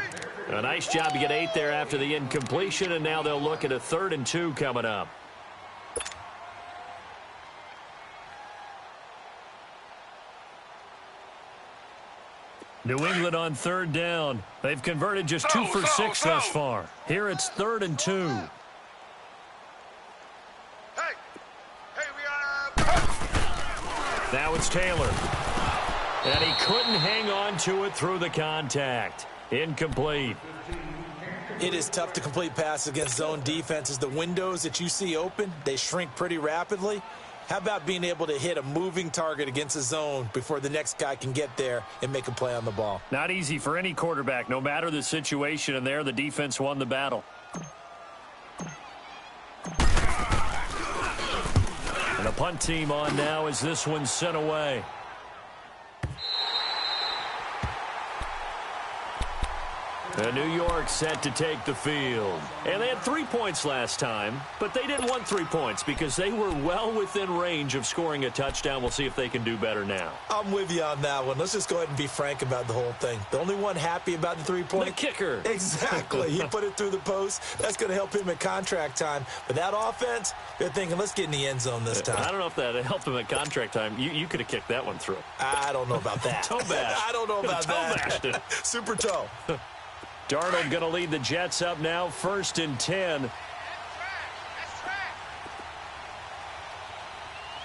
Speaker 1: A nice job to get 8 there after the incompletion, and now they'll look at a 3rd and 2 coming up. New England on 3rd down. They've converted just 2 for 6 thus far. Here it's 3rd and 2.
Speaker 3: Hey, we got
Speaker 1: Now it's Taylor. And he couldn't hang on to it through the contact. Incomplete.
Speaker 2: It is tough to complete passes against zone defenses. The windows that you see open, they shrink pretty rapidly. How about being able to hit a moving target against a zone before the next guy can get there and make a play on the ball?
Speaker 1: Not easy for any quarterback, no matter the situation, and there the defense won the battle. And a punt team on now as this one's sent away. And New York set to take the field. And they had 3 points last time, but they didn't want 3 points because they were well within range of scoring a touchdown. We'll see if they can do better now.
Speaker 2: I'm with you on that one. Let's just go ahead and be frank about the whole thing. The only one happy about the 3-point?
Speaker 1: The kicker.
Speaker 2: Exactly. He put it through the post. That's going to help him at contract time. But that offense, they're thinking, let's get in the end zone this time.
Speaker 1: I don't know if that helped him at contract time. You could have kicked that one through.
Speaker 2: I don't know about that.
Speaker 1: Toe bash.
Speaker 2: I don't know about that.
Speaker 1: Toe bashed it.
Speaker 2: Super toe.
Speaker 1: Darnold going to lead the Jets up now, 1st and 10.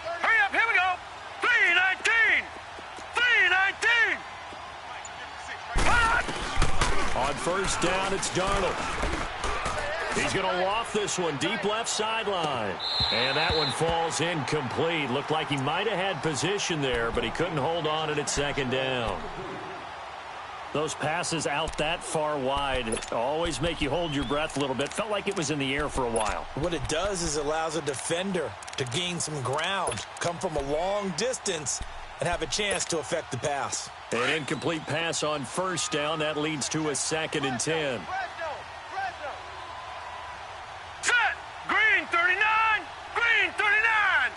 Speaker 3: Hurry up, here we go. 3:19. 3:19.
Speaker 1: On 1st down, it's Darnold. He's going to loft this one deep left sideline. And that one falls incomplete. Looked like he might have had position there, but he couldn't hold on it at 2nd down. Those passes out that far wide always make you hold your breath a little bit. Felt like it was in the air for a while.
Speaker 2: What it does is it allows a defender to gain some ground, come from a long distance, and have a chance to affect the pass.
Speaker 1: An incomplete pass on 1st down. That leads to a 2nd and 10.
Speaker 3: Set! Green 39! Green 39!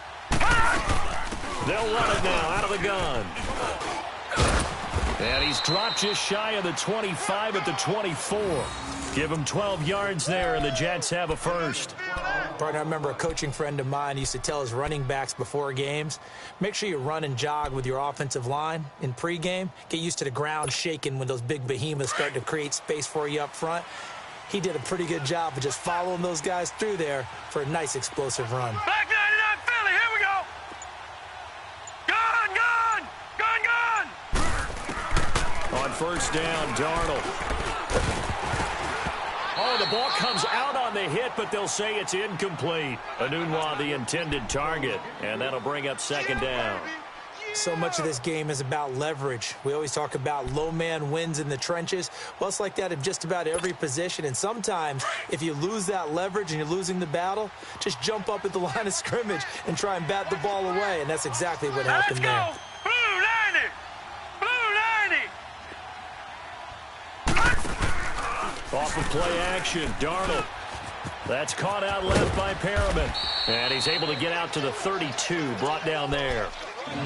Speaker 1: They'll run it now out of the gun. And he's dropped just shy of the 25 at the 24. Give him 12 yards there, and the Jets have a first.
Speaker 4: Partner, I remember a coaching friend of mine used to tell his running backs before games, make sure you run and jog with your offensive line in pregame. Get used to the ground shaking when those big behemoths start to create space for you up front. He did a pretty good job of just following those guys through there for a nice explosive run.
Speaker 3: Back 99 Philly, here we go. Gone.
Speaker 1: On first down, Darnold. Oh, the ball comes out on the hit, but they'll say it's incomplete. Enunwa, the intended target, and that'll bring up second down.
Speaker 4: So much of this game is about leverage. We always talk about low man wins in the trenches. Well, it's like that in just about every position. And sometimes, if you lose that leverage and you're losing the battle, just jump up at the line of scrimmage and try and bat the ball away. And that's exactly what happened there.
Speaker 3: Let's go. Blue 90. Blue 90.
Speaker 1: Off of play action, Darnold. That's caught out left by Perriman. And he's able to get out to the 32, brought down there.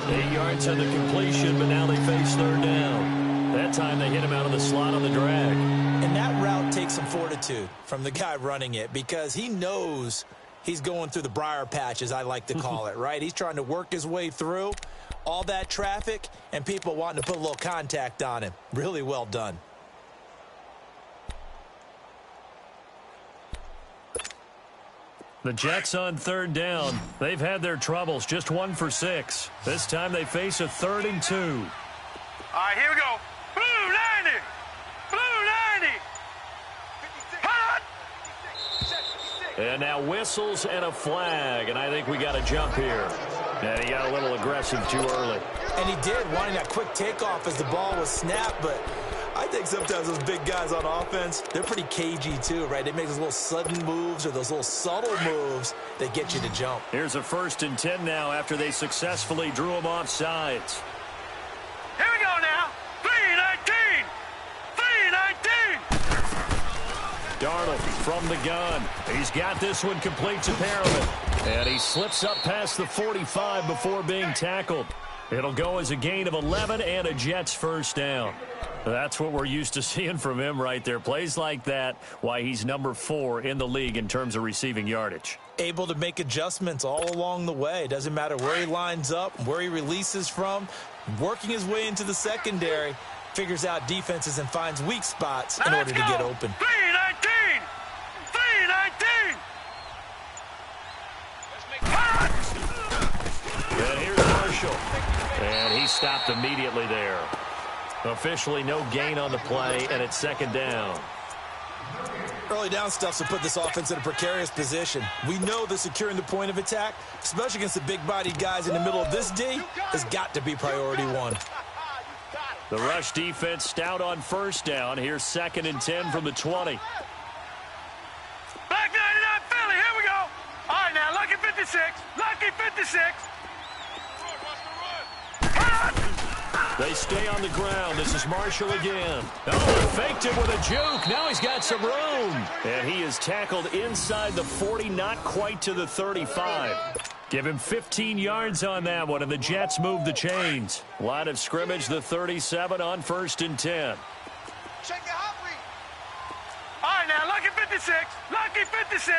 Speaker 1: 8 yards on the completion, but now they face third down. That time they hit him out of the slot on the drag.
Speaker 4: And that route takes some fortitude from the guy running it because he knows he's going through the briar patch, as I like to call it, right? He's trying to work his way through all that traffic and people wanting to put a little contact on him. Really well done.
Speaker 1: The Jets on third down. They've had their troubles, just 1 for 6. This time they face a 3rd and 2.
Speaker 3: All right, here we go. Blue 90. Blue 90. Hot.
Speaker 1: And now whistles and a flag, and I think we got a jump here. And he got a little aggressive too early.
Speaker 4: And he did, wanting that quick takeoff as the ball was snapped, but I think sometimes those big guys on offense, they're pretty cagey too, right? They make those little sudden moves or those little subtle moves that get you to jump.
Speaker 1: Here's a 1st and 10 now after they successfully drew him off sides.
Speaker 3: Here we go now. 319. 319.
Speaker 1: Darnold from the gun. He's got this one complete to Perriman. And he slips up past the 45 before being tackled. It'll go as a gain of 11 and a Jets first down. That's what we're used to seeing from him right there. Plays like that, why he's number 4 in the league in terms of receiving yardage.
Speaker 4: Able to make adjustments all along the way. Doesn't matter where he lines up, where he releases from. Working his way into the secondary, figures out defenses and finds weak spots in order to get open.
Speaker 3: 319. 319.
Speaker 1: And here's Marshall. And he stopped immediately there. Officially no gain on the play, and it's second down.
Speaker 4: Early down stuff to put this offense in a precarious position. We know that securing the point of attack, especially against the big-bodied guys in the middle of this D, has got to be priority 1.
Speaker 1: The rush defense stout on first down. Here's 2nd and 10 from the 20.
Speaker 3: Back 99 Philly, here we go. All right, now, lucky 56. Lucky 56.
Speaker 1: They stay on the ground. This is Marshall again. Oh, faked him with a juke. Now he's got some room. And he is tackled inside the 40, not quite to the 35. Give him 15 yards on that one, and the Jets move the chains. Line of scrimmage, the 37 on 1st and 10.
Speaker 3: Shake it hot, all right, now, lucky 56. Lucky 56.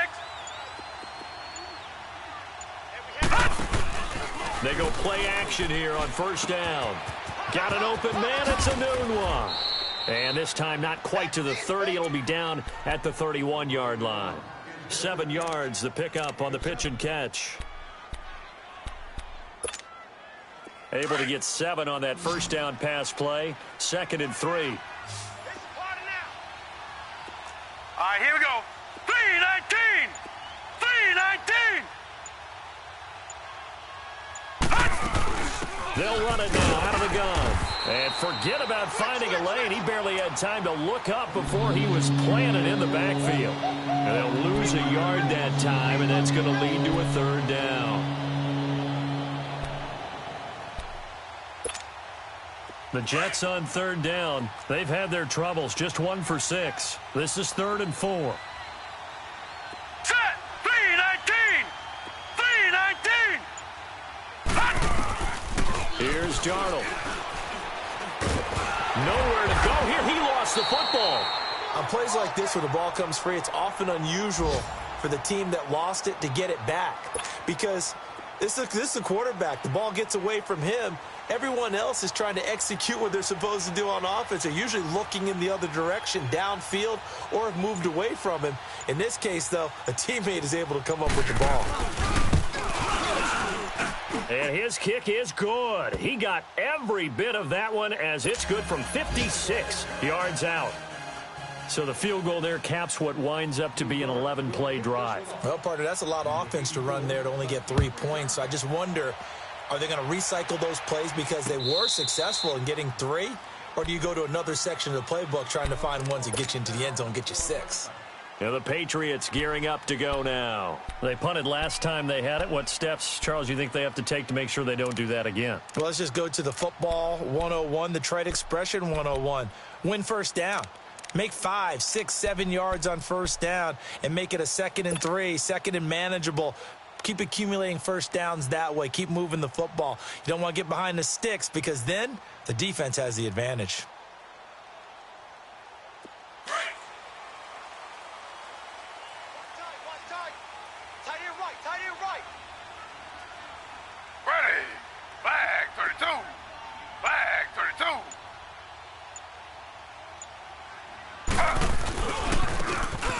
Speaker 1: They go play action here on first down. Got an open man. It's Enunwa. And this time not quite to the 30. It'll be down at the 31-yard line. 7 yards, the pickup on the pitch and catch. Able to get 7 on that first down pass play. 2nd and 3.
Speaker 3: All right, here we go. 319. 319.
Speaker 1: They'll run it now out of the gun. And forget about finding a lane. He barely had time to look up before he was planted in the backfield. And they'll lose a yard that time, and that's going to lead to a 3rd down. The Jets on 3rd down. They've had their troubles, just 1 for 6. This is 3rd and 4. Here's Darnold. Nowhere to go here. He lost the football.
Speaker 2: On plays like this where the ball comes free, it's often unusual for the team that lost it to get it back. Because this is a quarterback. The ball gets away from him. Everyone else is trying to execute what they're supposed to do on offense. They're usually looking in the other direction, downfield, or have moved away from him. In this case, though, a teammate is able to come up with the ball.
Speaker 1: And his kick is good. He got every bit of that one as it's good from 56 yards out. So the field goal there caps what winds up to be an 11-play drive.
Speaker 2: Well, partner, that's a lot of offense to run there to only get 3 points. So I just wonder, are they going to recycle those plays because they were successful in getting 3? Or do you go to another section of the playbook trying to find ones that get you into the end zone and get you 6?
Speaker 1: And the Patriots gearing up to go now. They punted last time they had it. What steps, Charles, you think they have to take to make sure they don't do that again?
Speaker 2: Well, let's just go to the football 101, the trade expression 101. Win first down. Make 5, 6, 7 yards on first down and make it a 2nd and 3, 2nd and manageable. Keep accumulating first downs that way. Keep moving the football. You don't want to get behind the sticks because then the defense has the advantage.
Speaker 3: Ready. Flag 32. Flag 32.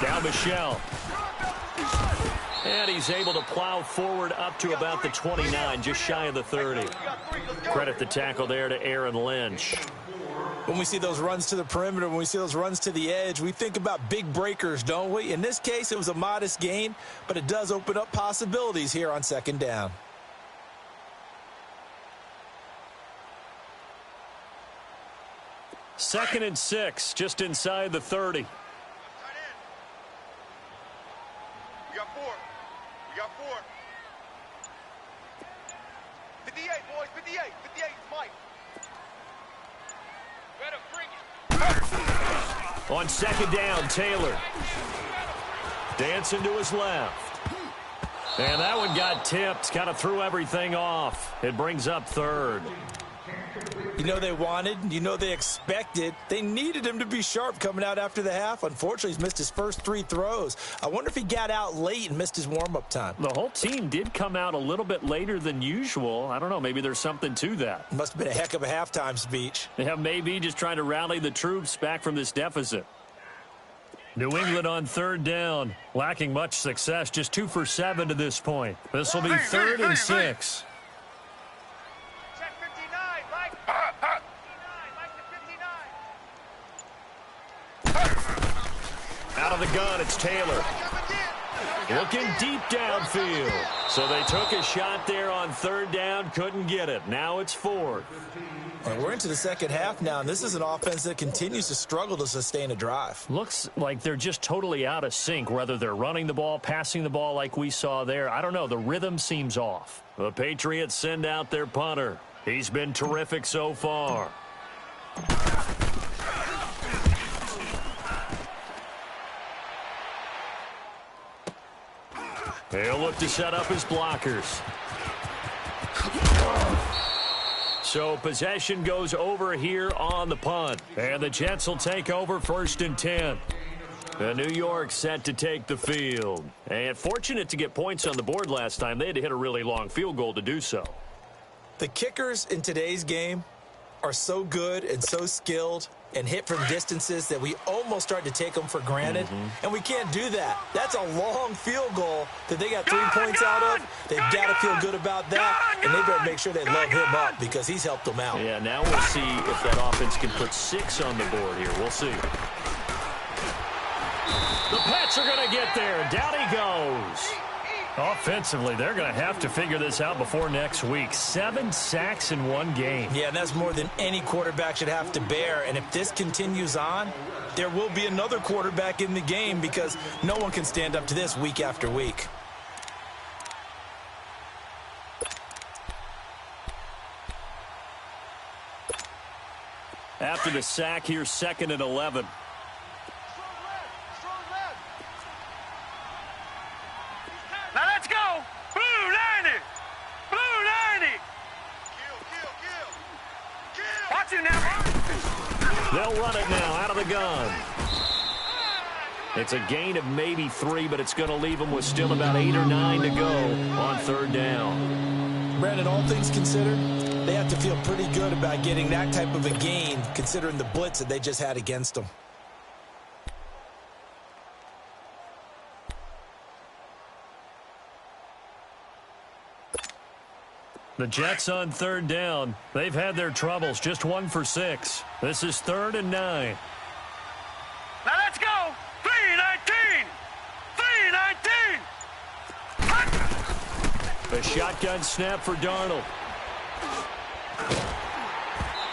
Speaker 1: Down Michelle. And he's able to plow forward up to about the 29, just shy of the 30. Credit the tackle there to Aaron Lynch.
Speaker 2: When we see those runs to the perimeter, when we see those runs to the edge, we think about big breakers, don't we? In this case, it was a modest gain, but it does open up possibilities here on 2nd down.
Speaker 1: Second and 6, just inside the 30.
Speaker 3: We got 4. We got 4. 58, boys. 58. 58, Mike. Better bring it.
Speaker 1: On 2nd down, Taylor. Dancing to his left. And that one got tipped. Kind of threw everything off. It brings up 3rd.
Speaker 2: You know they wanted, you know they expected. They needed him to be sharp coming out after the half. Unfortunately, he's missed his first 3 throws. I wonder if he got out late and missed his warm-up time.
Speaker 1: The whole team did come out a little bit later than usual. I don't know, maybe there's something to that.
Speaker 2: Must have been a heck of a halftime speech.
Speaker 1: Yeah, maybe just trying to rally the troops back from this deficit. New England on 3rd down. Lacking much success, just 2 for 7 to this point. This will be 3rd and 6.
Speaker 3: Check 59, Mike. 59, Mike to 59.
Speaker 1: Out of the gun, it's Taylor. Looking deep downfield. So they took a shot there on 3rd down, couldn't get it. Now it's 4th.
Speaker 2: And we're into the second half now, and this is an offense that continues to struggle to sustain a drive.
Speaker 1: Looks like they're just totally out of sync, whether they're running the ball, passing the ball like we saw there. I don't know. The rhythm seems off. The Patriots send out their punter. He's been terrific so far. He'll look to set up his blockers. So possession goes over here on the punt. And the Jets will take over 1st and 10. And New York set to take the field. And fortunate to get points on the board last time. They had to hit a really long field goal to do so.
Speaker 2: The kickers in today's game are so good and so skilled and hit from distances that we almost start to take them for granted. And we can't do that. That's a long field goal that they got 3 points out of. They've got to feel good about that, and they better make sure they love him up because he's helped them out.
Speaker 1: Yeah, now we'll see if that offense can put 6 on the board here. We'll see. The Pats are going to get there. Down he goes. Offensively, they're going to have to figure this out before next week. 7 sacks in 1 game.
Speaker 2: Yeah, and that's more than any quarterback should have to bear. And if this continues on, there will be another quarterback in the game because no one can stand up to this week after week.
Speaker 1: After the sack, here's 2nd and 11.
Speaker 3: Now let's go. Blue 90. Blue 90. Kill, kill, kill. Got you now.
Speaker 1: They'll run it now out of the gun. It's a gain of maybe 3, but it's going to leave them with still about 8 or 9 to go on third down.
Speaker 2: Brandon, all things considered, they have to feel pretty good about getting that type of a gain considering the blitz that they just had against them.
Speaker 1: The Jets on third down. They've had their troubles, just 1 for 6. This is 3rd and 9.
Speaker 3: Now let's go. 3-19. 3-19.
Speaker 1: The shotgun snap for Darnold.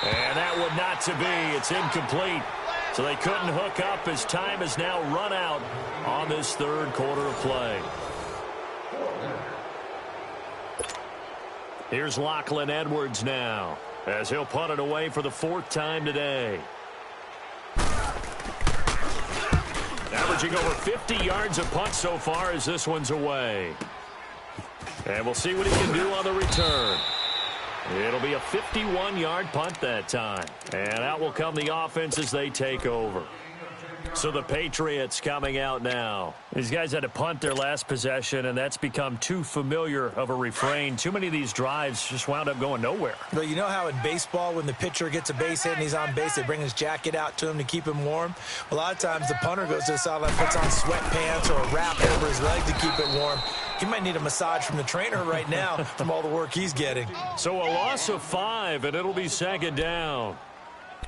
Speaker 1: And that would not to be. It's incomplete. So they couldn't hook up as time has now run out on this third quarter of play. Here's Lachlan Edwards now as he'll punt it away for the 4th time today. Averaging over 50 yards a punt so far as this one's away. And we'll see what he can do on the return. It'll be a 51-yard punt that time. And out will come the offense as they take over. So the Patriots coming out now. These guys had to punt their last possession, and that's become too familiar of a refrain. Too many of these drives just wound up going nowhere.
Speaker 2: But you know how in baseball, when the pitcher gets a base hit and he's on base, they bring his jacket out to him to keep him warm? A lot of times the punter goes to the sideline, puts on sweatpants or a wrap over his leg to keep it warm. He might need a massage from the trainer right now from all the work he's getting.
Speaker 1: So a loss of 5, and it'll be 2nd down.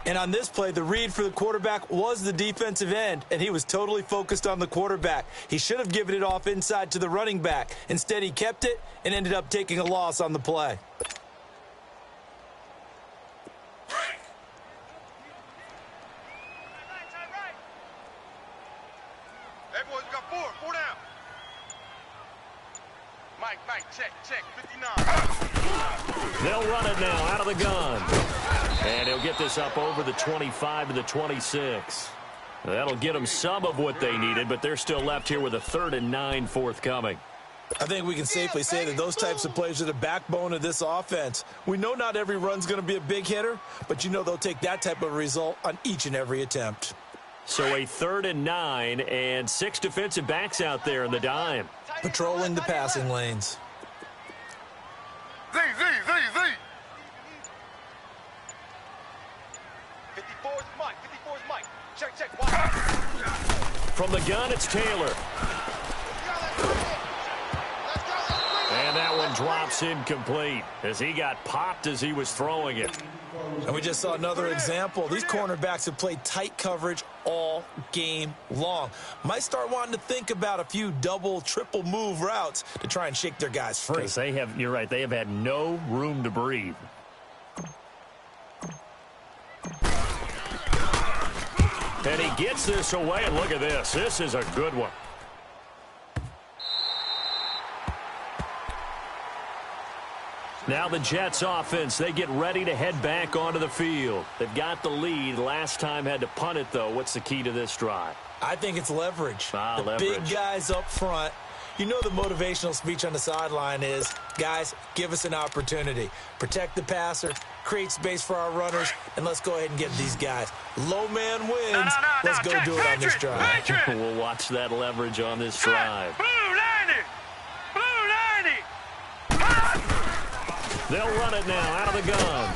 Speaker 2: And on this play, the read for the quarterback was the defensive end, and he was totally focused on the quarterback. He should have given it off inside to the running back. Instead, he kept it and ended up taking a loss on the play.
Speaker 3: Hey, boys, we got 4 down. Mike, check, 59.
Speaker 1: They'll run it now out of the gun. And he'll get this up over the 25 to the 26. That'll get them some of what they needed, but they're still left here with a 3rd and 9 forthcoming.
Speaker 2: I think we can safely say that those types of plays are the backbone of this offense. We know not every run's going to be a big hitter, but you know they'll take that type of result on each and every attempt.
Speaker 1: So a 3rd and 9 and 6 defensive backs out there in the dime.
Speaker 2: Patrolling the passing lanes.
Speaker 3: Z. 54's Mike. Check. Watch.
Speaker 1: From the gun, it's Taylor. And that one drops incomplete as he got popped as he was throwing it.
Speaker 2: And we just saw another example. These cornerbacks have played tight coverage all game long. Might start wanting to think about a few double, triple move routes to try and shake their guys free.
Speaker 1: Because you're right, they have had no room to breathe. And he gets this away, and look at this. This is a good one. Now the Jets offense, they get ready to head back onto the field. They've got the lead. Last time had to punt it, though. What's the key to this drive?
Speaker 2: I think it's leverage.
Speaker 1: Leverage.
Speaker 2: Big guys up front. You know the motivational speech on the sideline is, guys, give us an opportunity. Protect the passer, create space for our runners, and let's go ahead and get these guys. Low man wins. Let's go do it on this drive.
Speaker 1: We'll watch that leverage on this drive.
Speaker 3: Blue 90.
Speaker 1: They'll run it now out of the gun.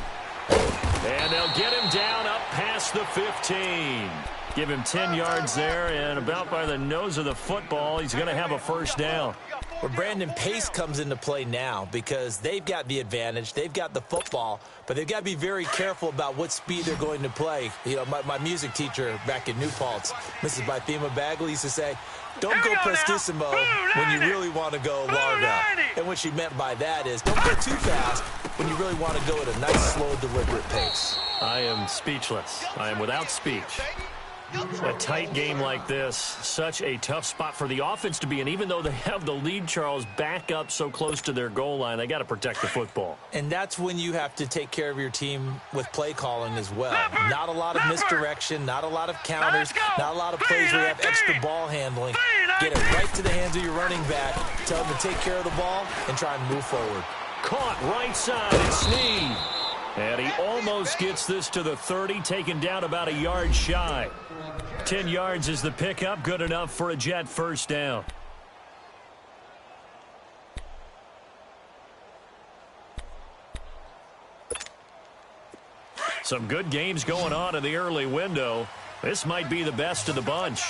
Speaker 1: And they'll get him down up past the 15. Give him 10 yards there, and about by the nose of the football, he's going to have a first down.
Speaker 2: Well, Brandon, pace comes into play now because they've got the advantage. They've got the football, but they've got to be very careful about what speed they're going to play. You know, my music teacher back in New Paltz, Mrs. Bythema Bagley, used to say, don't go prestissimo when you really want to go largo. And what she meant by that is don't go too fast when you really want to go at a nice, slow, deliberate pace.
Speaker 1: I am speechless. I am without speech. A tight game like this, such a tough spot for the offense to be in. Even though they have the lead, Charles, back up so close to their goal line, they got to protect the football.
Speaker 2: And that's when you have to take care of your team with play calling as well. Not a lot of misdirection, not a lot of counters, not a lot of plays where you have extra ball handling. Get it right to the hands of your running back, tell them to take care of the ball, and try and move forward.
Speaker 1: Caught right side, it's Snead. And he almost gets this to the 30, taken down about a yard shy. 10 yards is the pickup, good enough for a Jet first down. Some good games going on in the early window. This might be the best of the bunch.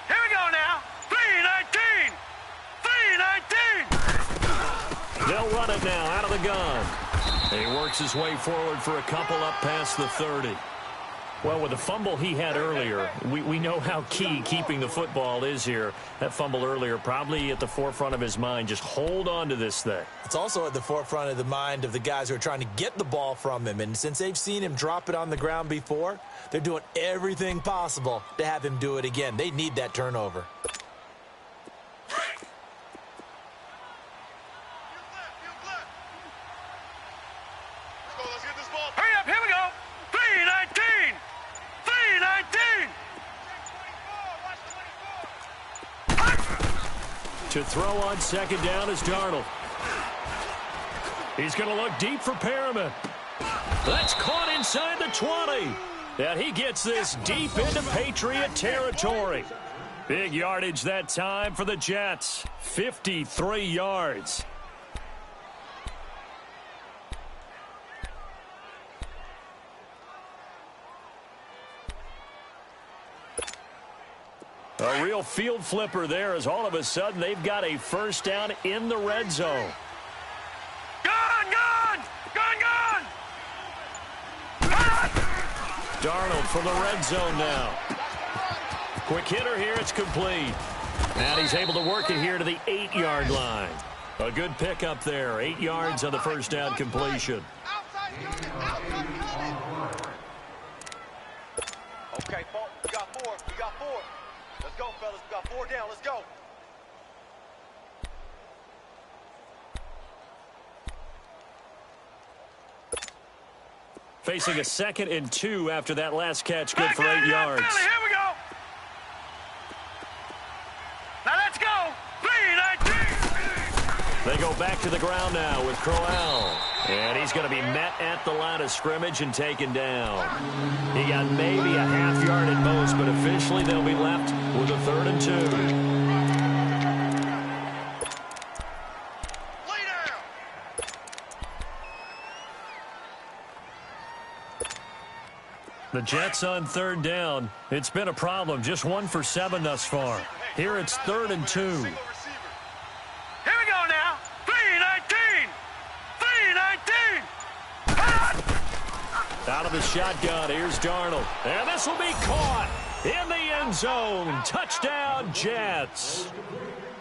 Speaker 3: Here we go now. 3-19. 3-19.
Speaker 1: They'll run it now out of the gun. He works his way forward for a couple up past the 30. Well, with the fumble he had earlier, we know how key keeping the football is here. That fumble earlier probably at the forefront of his mind. Just hold on to this thing.
Speaker 4: It's also at the forefront of the mind of the guys who are trying to get the ball from him. And since they've seen him drop it on the ground before, they're doing everything possible to have him do it again. They need that turnover.
Speaker 3: Let's get this ball. Hurry up, here we go. 3-19. 3-19.
Speaker 1: To throw on second down is Darnold. He's going to look deep for Perriman. That's caught inside the 20. And he gets this deep into Patriot territory. Big yardage that time for the Jets. 53 yards. A real field flipper there as all of a sudden they've got a first down in the red zone.
Speaker 3: Gone, gone, gone, gone.
Speaker 1: Darnold from the red zone now. Quick hitter here, it's complete. And he's able to work it here to the 8-yard line. A good pickup there, 8 yards on the first down completion.
Speaker 3: Okay, Paul, we got 4. We got 4. Let's go, fellas. We got 4 down. Let's go.
Speaker 1: Facing a 2nd and 2 after that last catch, good for 8 yards.
Speaker 3: Here we go. Now let's go. 3-19.
Speaker 1: They go back to the ground now with Crowell. And he's going to be met at the line of scrimmage and taken down. He got maybe a half yard at most, but officially they'll be left with a 3rd and 2.
Speaker 3: Lay down.
Speaker 1: The Jets on 3rd down. It's been a problem. Just 1 for 7 thus far. Here it's 3rd and 2.
Speaker 3: Here we go now. 3-19. 3-19.
Speaker 1: Out of the shotgun, here's Darnold. And this will be caught in the end zone. Touchdown, Jets.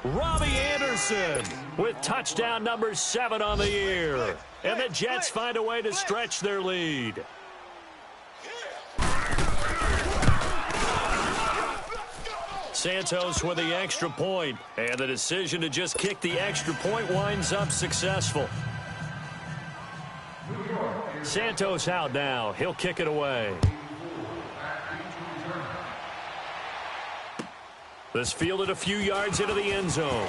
Speaker 1: Robbie Anderson with touchdown number 7 on the year. And the Jets find a way to stretch their lead. Santos with the extra point. And the decision to just kick the extra point winds up successful. Santos out now. He'll kick it away. This fielded a few yards into the end zone.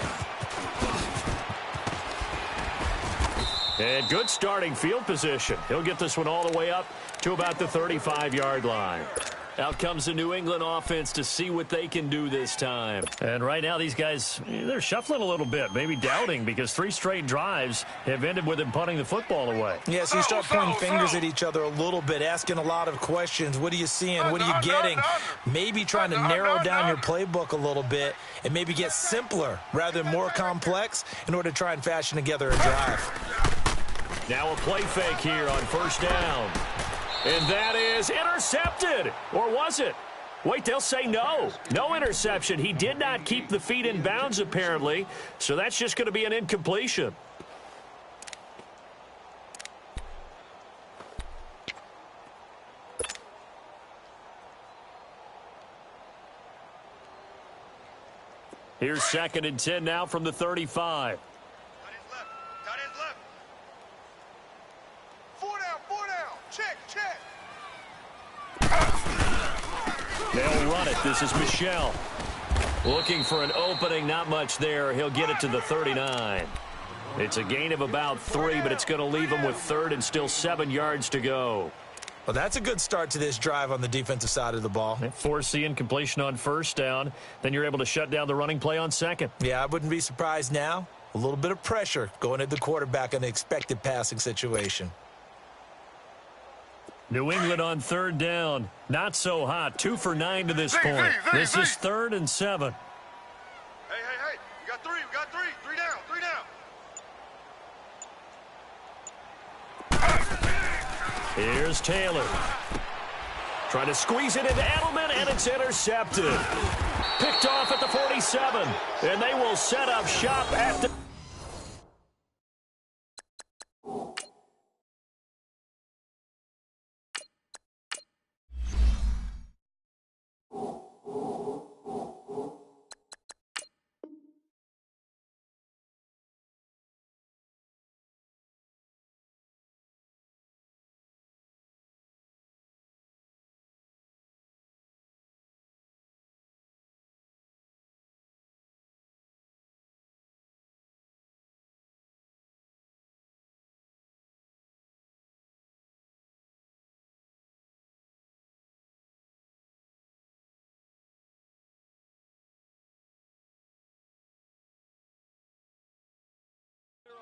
Speaker 1: And good starting field position. He'll get this one all the way up to about the 35-yard line. Out comes the New England offense to see what they can do this time. And right now these guys, they're shuffling a little bit, maybe doubting, because 3 straight drives have ended with them punting the football away.
Speaker 4: Yeah, so you start pointing fingers at each other a little bit, asking a lot of questions. What are you seeing? What are you getting? Maybe trying to narrow down your playbook a little bit and maybe get simpler rather than more complex in order to try and fashion together a drive.
Speaker 1: Now a play fake here on 1st down. And that is intercepted. Or was it? Wait, they'll say no. No interception. He did not keep the feet in bounds, apparently. So that's just going to be an incompletion. Here's 2nd and 10 now from the 35. They'll run it. This is Michel. Looking for an opening. Not much there. He'll get it to the 39. It's a gain of about 3, but it's going to leave them with third and still 7 yards to go.
Speaker 2: Well, that's a good start to this drive on the defensive side of the ball.
Speaker 1: Force the incompletion on first down. Then you're able to shut down the running play on second.
Speaker 2: Yeah, I wouldn't be surprised now. A little bit of pressure going at the quarterback in an expected passing situation.
Speaker 1: New England on third down. Not so hot. 2 for 9 to this point. This is 3rd and 7.
Speaker 3: Hey. We got 3. We got 3. 3 down. 3 down.
Speaker 1: Here's Taylor. Trying to squeeze it into Edelman, and it's intercepted. Picked off at the 47, and they will set up shop at the...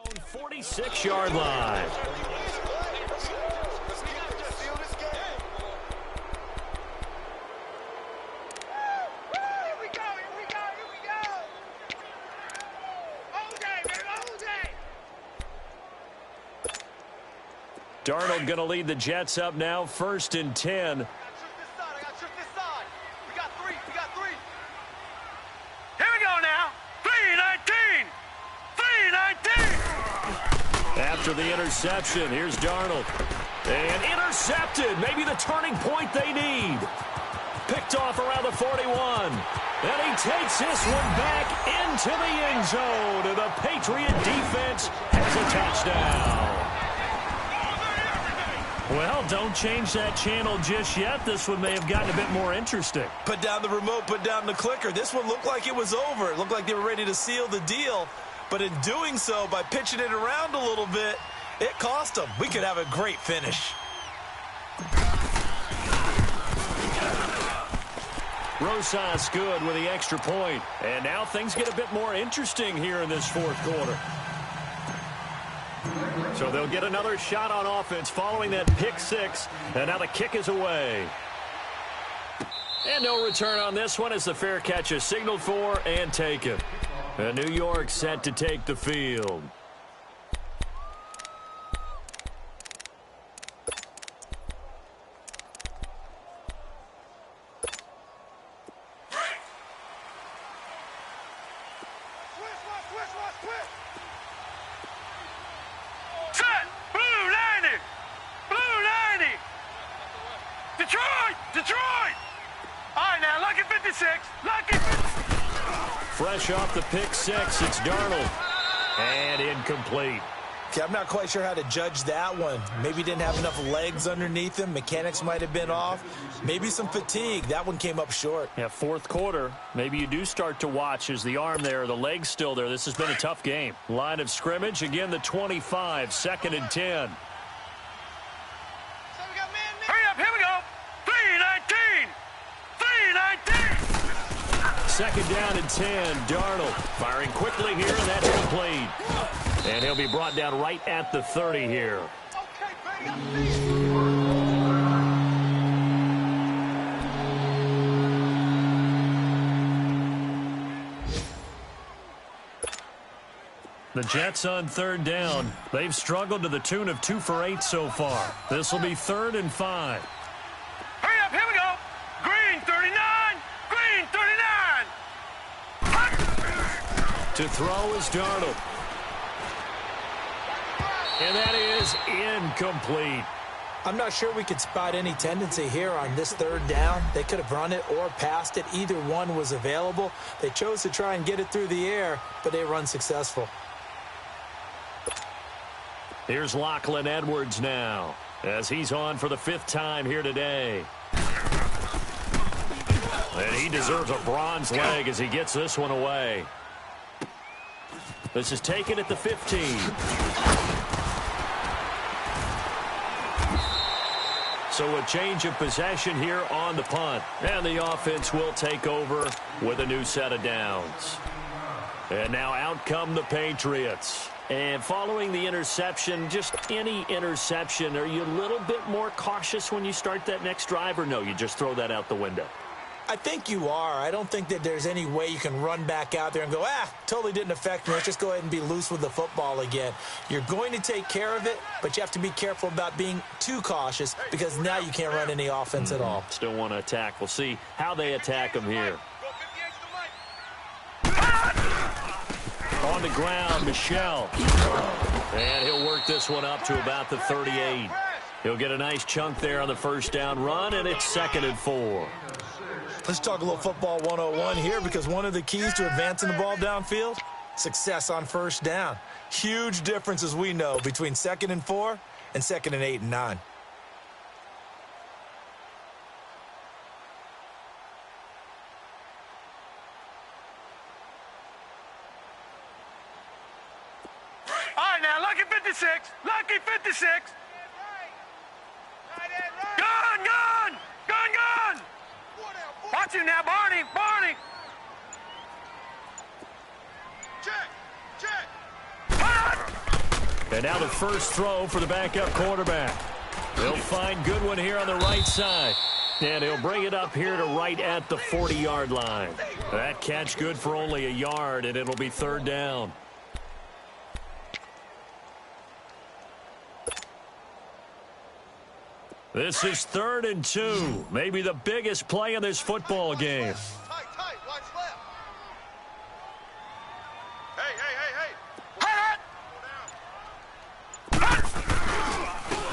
Speaker 1: own 46-yard line. Darnold going to lead the Jets up now, 1st and 10. After the interception, here's Darnold. And intercepted, maybe the turning point they need. Picked off around the 41. And he takes this one back into the end zone. And the Patriot defense has a touchdown. Well, don't change that channel just yet. This one may have gotten a bit more interesting.
Speaker 2: Put down the remote, put down the clicker. This one looked like it was over. It looked like they were ready to seal the deal. But in doing so, by pitching it around a little bit, it cost them. We could have a great finish.
Speaker 1: Rosas good with the extra point. And now things get a bit more interesting here in this 4th quarter. So they'll get another shot on offense following that pick 6. And now the kick is away. And no return on this one as the fair catch is signaled for and taken. And New York set to take the field.
Speaker 3: Set! Blue 90! Blue 90! Detroit! All right, now, lucky 56. Lucky 56.
Speaker 1: Fresh off the pick 6, it's Darnold. And incomplete.
Speaker 2: Okay, I'm not quite sure how to judge that one. Maybe didn't have enough legs underneath him. Mechanics might have been off. Maybe some fatigue. That one came up short.
Speaker 1: Yeah, 4th quarter. Maybe you do start to watch as the arm there, the leg's still there. This has been a tough game. Line of scrimmage, again the 25, 2nd and 10.
Speaker 3: Hurry up, here we go. 3-19. 3-19.
Speaker 1: 2nd down and 10. Darnold firing quickly here, and that's complete. And he'll be brought down right at the 30 here. The Jets on 3rd down. They've struggled to the tune of 2 for 8 so far. This will be 3rd and 5.
Speaker 3: Hurry up, here we go. Green 39. Green 39.
Speaker 1: To throw is Darnold. And that is incomplete.
Speaker 4: I'm not sure we could spot any tendency here on this 3rd down. They could have run it or passed it. Either one was available. They chose to try and get it through the air, but they were unsuccessful.
Speaker 1: Here's Lachlan Edwards now, as he's on for the 5th time here today. And he deserves a bronze leg as he gets this one away. This is taken at the 15. So a change of possession here on the punt. And the offense will take over with a new set of downs. And now out come the Patriots. And following the interception, just any interception, are you a little bit more cautious when you start that next drive, or no, you just throw that out the window?
Speaker 4: I think you are. I don't think that there's any way you can run back out there and go, totally didn't affect me. Let's just go ahead and be loose with the football again. You're going to take care of it, but you have to be careful about being too cautious because now you can't run any offense at all.
Speaker 1: Still want to attack. We'll see how they attack them here. On the ground, Michel. And he'll work this one up to about the 38. He'll get a nice chunk there on the first down run, and it's 2nd and 4.
Speaker 2: Let's talk a little football 101 here, because one of the keys to advancing the ball downfield, success on first down. Huge difference, as we know, between 2nd and 4 and 2nd and 8 and 9.
Speaker 3: Lucky 56! Lucky 56! Gun! Gun! Gun! Gun! Watch him now, Barney! Barney! Check! Check!
Speaker 1: And now the first throw for the backup quarterback. They'll find Goodwin here on the right side. And he'll bring it up here to right at the 40-yard line. That catch good for only a yard, and it'll be 3rd down. This is 3rd and 2. Maybe the biggest play in this football game.
Speaker 3: Tight, watch left. Hey!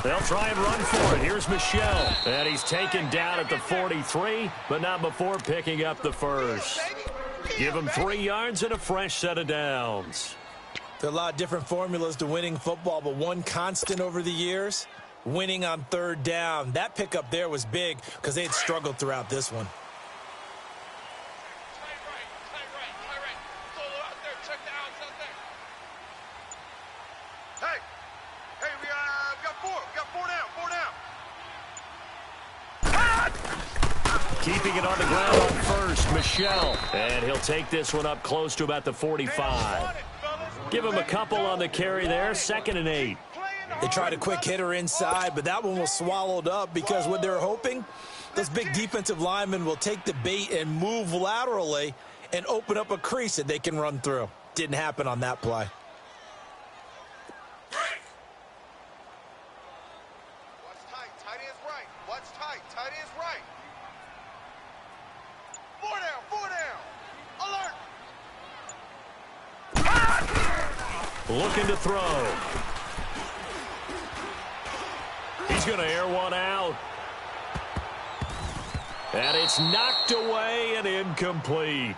Speaker 1: They'll try and run for it. Here's Michel. And he's taken down at the 43, but not before picking up the first. Give him 3 yards and a fresh set of downs.
Speaker 2: There are a lot of different formulas to winning football, but one constant over the years, winning on 3rd down. That pickup there was big because they had struggled throughout this one.
Speaker 3: Hey, we got 4. We got 4 down.
Speaker 1: Keeping it on the ground on first, Michel. And he'll take this one up close to about the 45. Give him a couple on the carry there, 2nd and 8.
Speaker 2: They tried a quick hitter inside, but that one was swallowed up because what they're hoping, those big defensive linemen will take the bait and move laterally and open up a crease that they can run through. Didn't happen on that play.
Speaker 3: Watch tight. Tight ends right. Watch tight. Tight ends right. 4 down. Alert.
Speaker 1: Looking to throw. He's going to air one out. And it's knocked away and incomplete.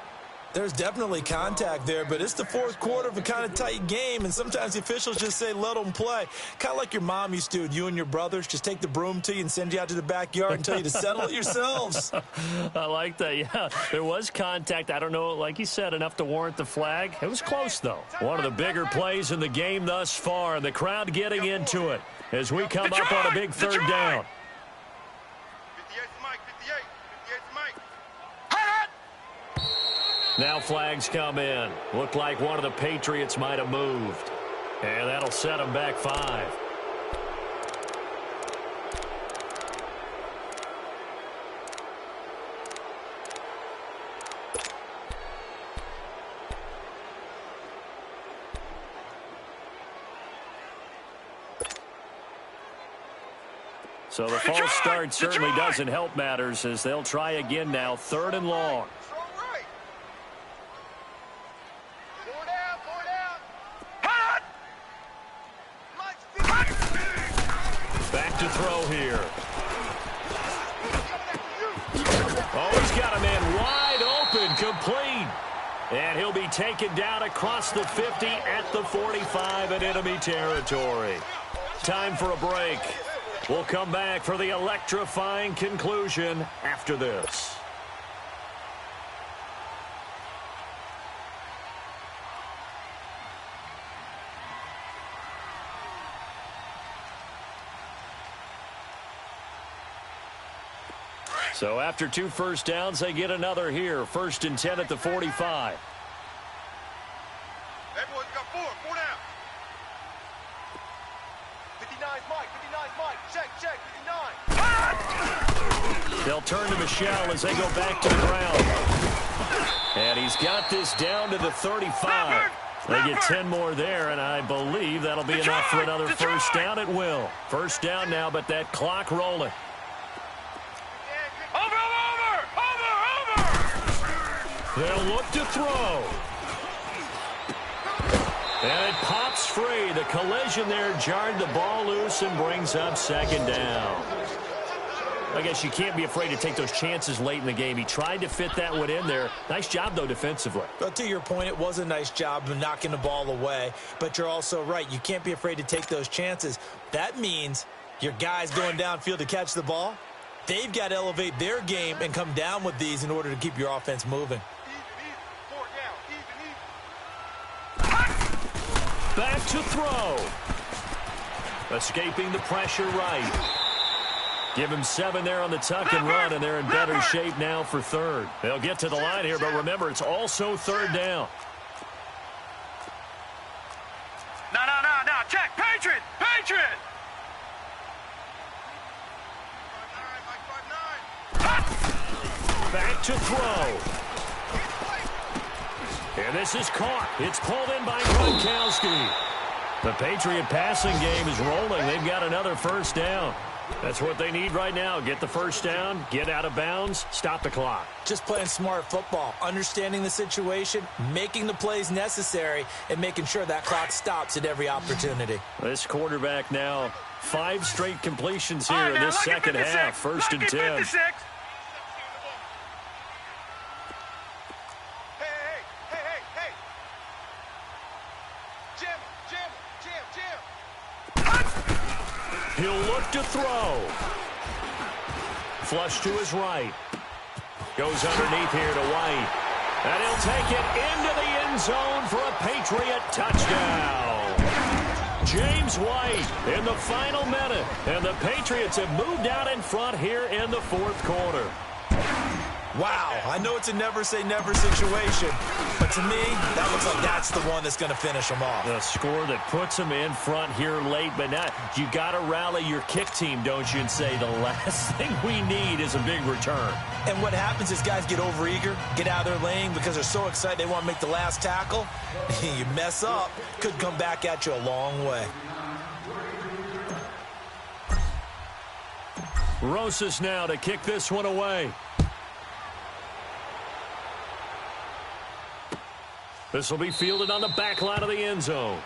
Speaker 2: There's definitely contact there, but it's the 4th quarter of a kind of tight game, and sometimes the officials just say, let them play. Kind of like your mom used to, you and your brothers, just take the broom to you and send you out to the backyard and tell you to settle it yourselves.
Speaker 1: I like that, yeah. There was contact. I don't know, like you said, enough to warrant the flag. It was close, though. One of the bigger plays in the game thus far, and the crowd getting into it as we come up on a big 3rd down.
Speaker 3: 58's Mike. 58's Mike.
Speaker 1: Now flags come in. Looked like one of the Patriots might have moved. And that'll set them back 5. So the false start certainly doesn't help matters as they'll try again now. 3rd and long. Back to throw here. Oh, he's got a man wide open, complete. And he'll be taken down across the 50 at the 45 in enemy territory. Time for a break. We'll come back for the electrifying conclusion after this. So after 2 first downs, they get another here. 1st and 10 at the 45.
Speaker 3: Hey, boys, we got 4 down. 59's Mike, 59's Mike. Check, 59.
Speaker 1: They'll turn to Michelle as they go back to the ground. And he's got this down to the 35. They get 10 more there, and I believe that'll be enough for another first down. It will. First down now, but that clock rolling. They'll look to throw. And it pops free. The collision there jarred the ball loose and brings up 2nd down. I guess you can't be afraid to take those chances late in the game. He tried to fit that one in there. Nice job, though, defensively.
Speaker 2: But to your point, it was a nice job of knocking the ball away. But you're also right. You can't be afraid to take those chances. That means your guys going downfield to catch the ball, they've got to elevate their game and come down with these in order to keep your offense moving.
Speaker 1: Back to throw. Escaping the pressure right. Give him 7 there on the tuck and run, and they're in better shape now for 3rd. They'll get to the line here, but remember, it's also 3rd down.
Speaker 3: No. Check. Patriot.
Speaker 1: Back to throw. And this is caught. It's pulled in by Gronkowski. The Patriot passing game is rolling. They've got another first down. That's what they need right now. Get the first down, get out of bounds, stop the clock.
Speaker 2: Just playing smart football, understanding the situation, making the plays necessary, and making sure that clock stops at every opportunity.
Speaker 1: This quarterback now, 5 straight completions here in this second half. 1st and 10. He'll look to throw. Flush to his right. Goes underneath here to White. And he'll take it into the end zone for a Patriot touchdown. James White in the final minute. And the Patriots have moved out in front here in the 4th quarter.
Speaker 2: Wow, I know it's a never-say-never situation, but to me, that looks like that's the one that's going to finish them off.
Speaker 1: The score that puts them in front here late, but now you got to rally your kick team, don't you, and say the last thing we need is a big return.
Speaker 2: And what happens is guys get overeager, get out of their lane because they're so excited they want to make the last tackle. You mess up, could come back at you a long way.
Speaker 1: Rosas now to kick this one away. This will be fielded on the back line of the end zone.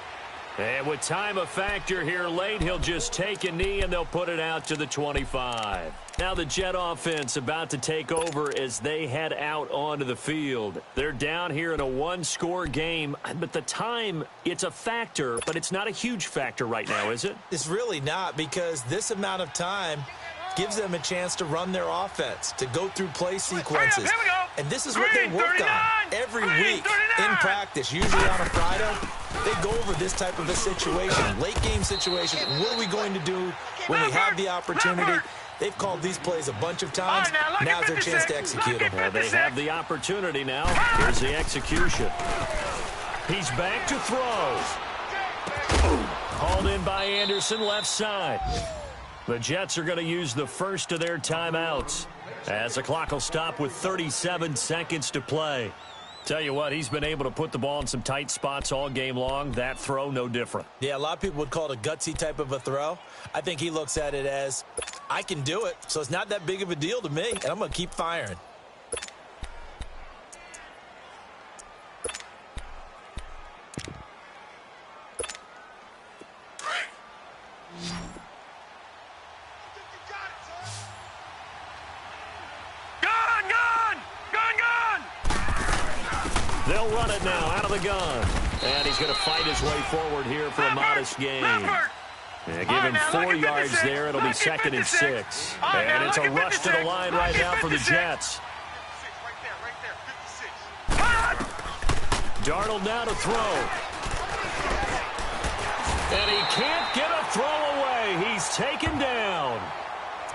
Speaker 1: And with time a factor here late, he'll just take a knee and they'll put it out to the 25. Now the Jet offense about to take over as they head out onto the field. They're down here in a 1-score game, but the time, it's a factor, but it's not a huge factor right now, is it?
Speaker 2: It's really not, because this amount of time gives them a chance to run their offense, to go through play sequences. And this is what they work on every week in practice, usually on a Friday. They go over this type of a situation, late game situation. What are we going to do when we have the opportunity? They've called these plays a bunch of times. Now's their chance to execute them.
Speaker 1: Well, they have the opportunity now. Here's the execution. He's back to throw. Hauled in by Anderson, left side. The Jets are going to use the first of their timeouts as the clock will stop with 37 seconds to play. Tell you what, he's been able to put the ball in some tight spots all game long. That throw, no different.
Speaker 2: Yeah, a lot of people would call it a gutsy type of a throw. I think he looks at it as, I can do it, so it's not that big of a deal to me, and I'm going to keep firing.
Speaker 1: They'll run it now out of the gun. And he's going to fight his way forward here for a modest gain. Give him 4 yards there. It'll be 2nd and 6. And it's a rush to the line right now for the Jets. Darnold now to throw. And he can't get a throw away. He's taken down.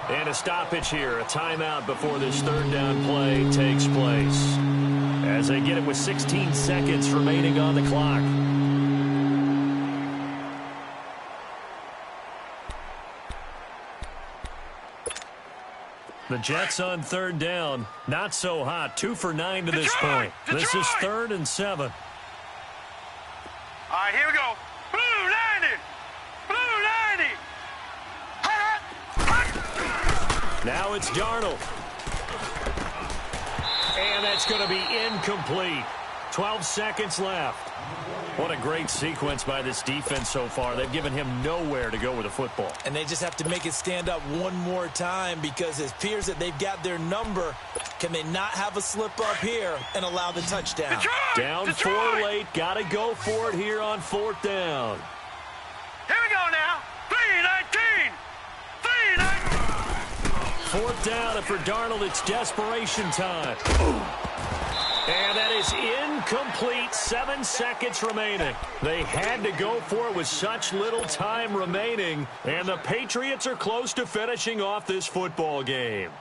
Speaker 1: And a stoppage here, a timeout before this third down play takes place. As they get it with 16 seconds remaining on the clock. The Jets on third down. Not so hot. 2 for 9 to this point. This is 3rd and 7.
Speaker 3: All right, here we go. Blue 90. Blue 90.
Speaker 1: Now it's Darnold. And that's going to be incomplete. 12 seconds left. What a great sequence by this defense so far. They've given him nowhere to go with the football.
Speaker 2: And they just have to make it stand up one more time because it appears that they've got their number. Can they not have a slip up here and allow the touchdown?
Speaker 3: Detroit!
Speaker 1: Down
Speaker 3: Detroit!
Speaker 1: 4 late. Got to go for it here on 4th down.
Speaker 3: Here we go now. 3-19. 3-19.
Speaker 1: 4th down, and for Darnold, it's desperation time. And that is incomplete. 7 seconds remaining. They had to go for it with such little time remaining, and the Patriots are close to finishing off this football game.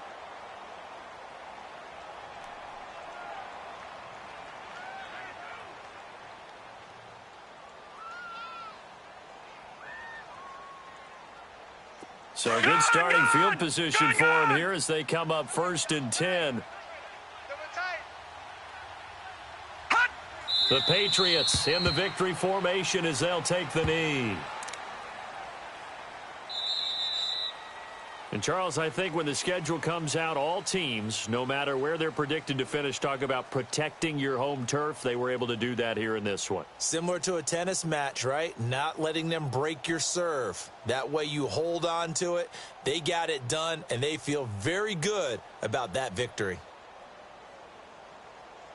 Speaker 1: So good starting field position for him here as they come up 1st and 10. The Patriots in the victory formation as they'll take the knee. And, Charles, I think when the schedule comes out, all teams, no matter where they're predicted to finish, talk about protecting your home turf. They were able to do that here in this one.
Speaker 2: Similar to a tennis match, right? Not letting them break your serve. That way you hold on to it. They got it done, and they feel very good about that victory.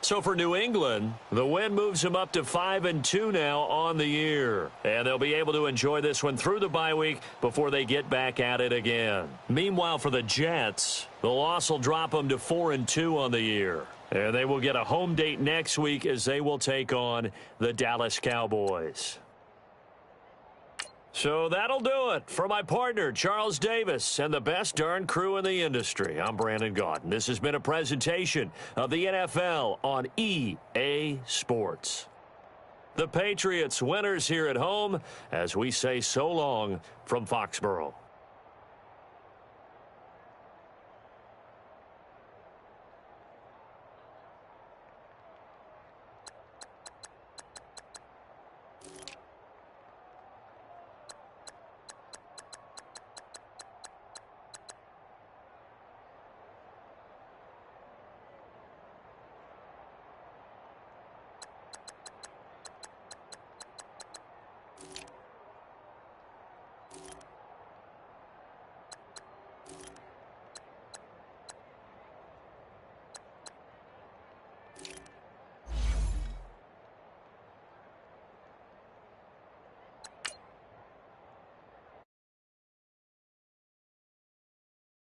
Speaker 1: So for New England, the win moves them up to 5-2 now on the year. And they'll be able to enjoy this one through the bye week before they get back at it again. Meanwhile, for the Jets, the loss will drop them to 4-2 on the year. And they will get a home date next week as they will take on the Dallas Cowboys. So that'll do it for my partner, Charles Davis, and the best darn crew in the industry. I'm Brandon Gaudin. This has been a presentation of the NFL on EA Sports. The Patriots winners here at home as we say so long from Foxborough.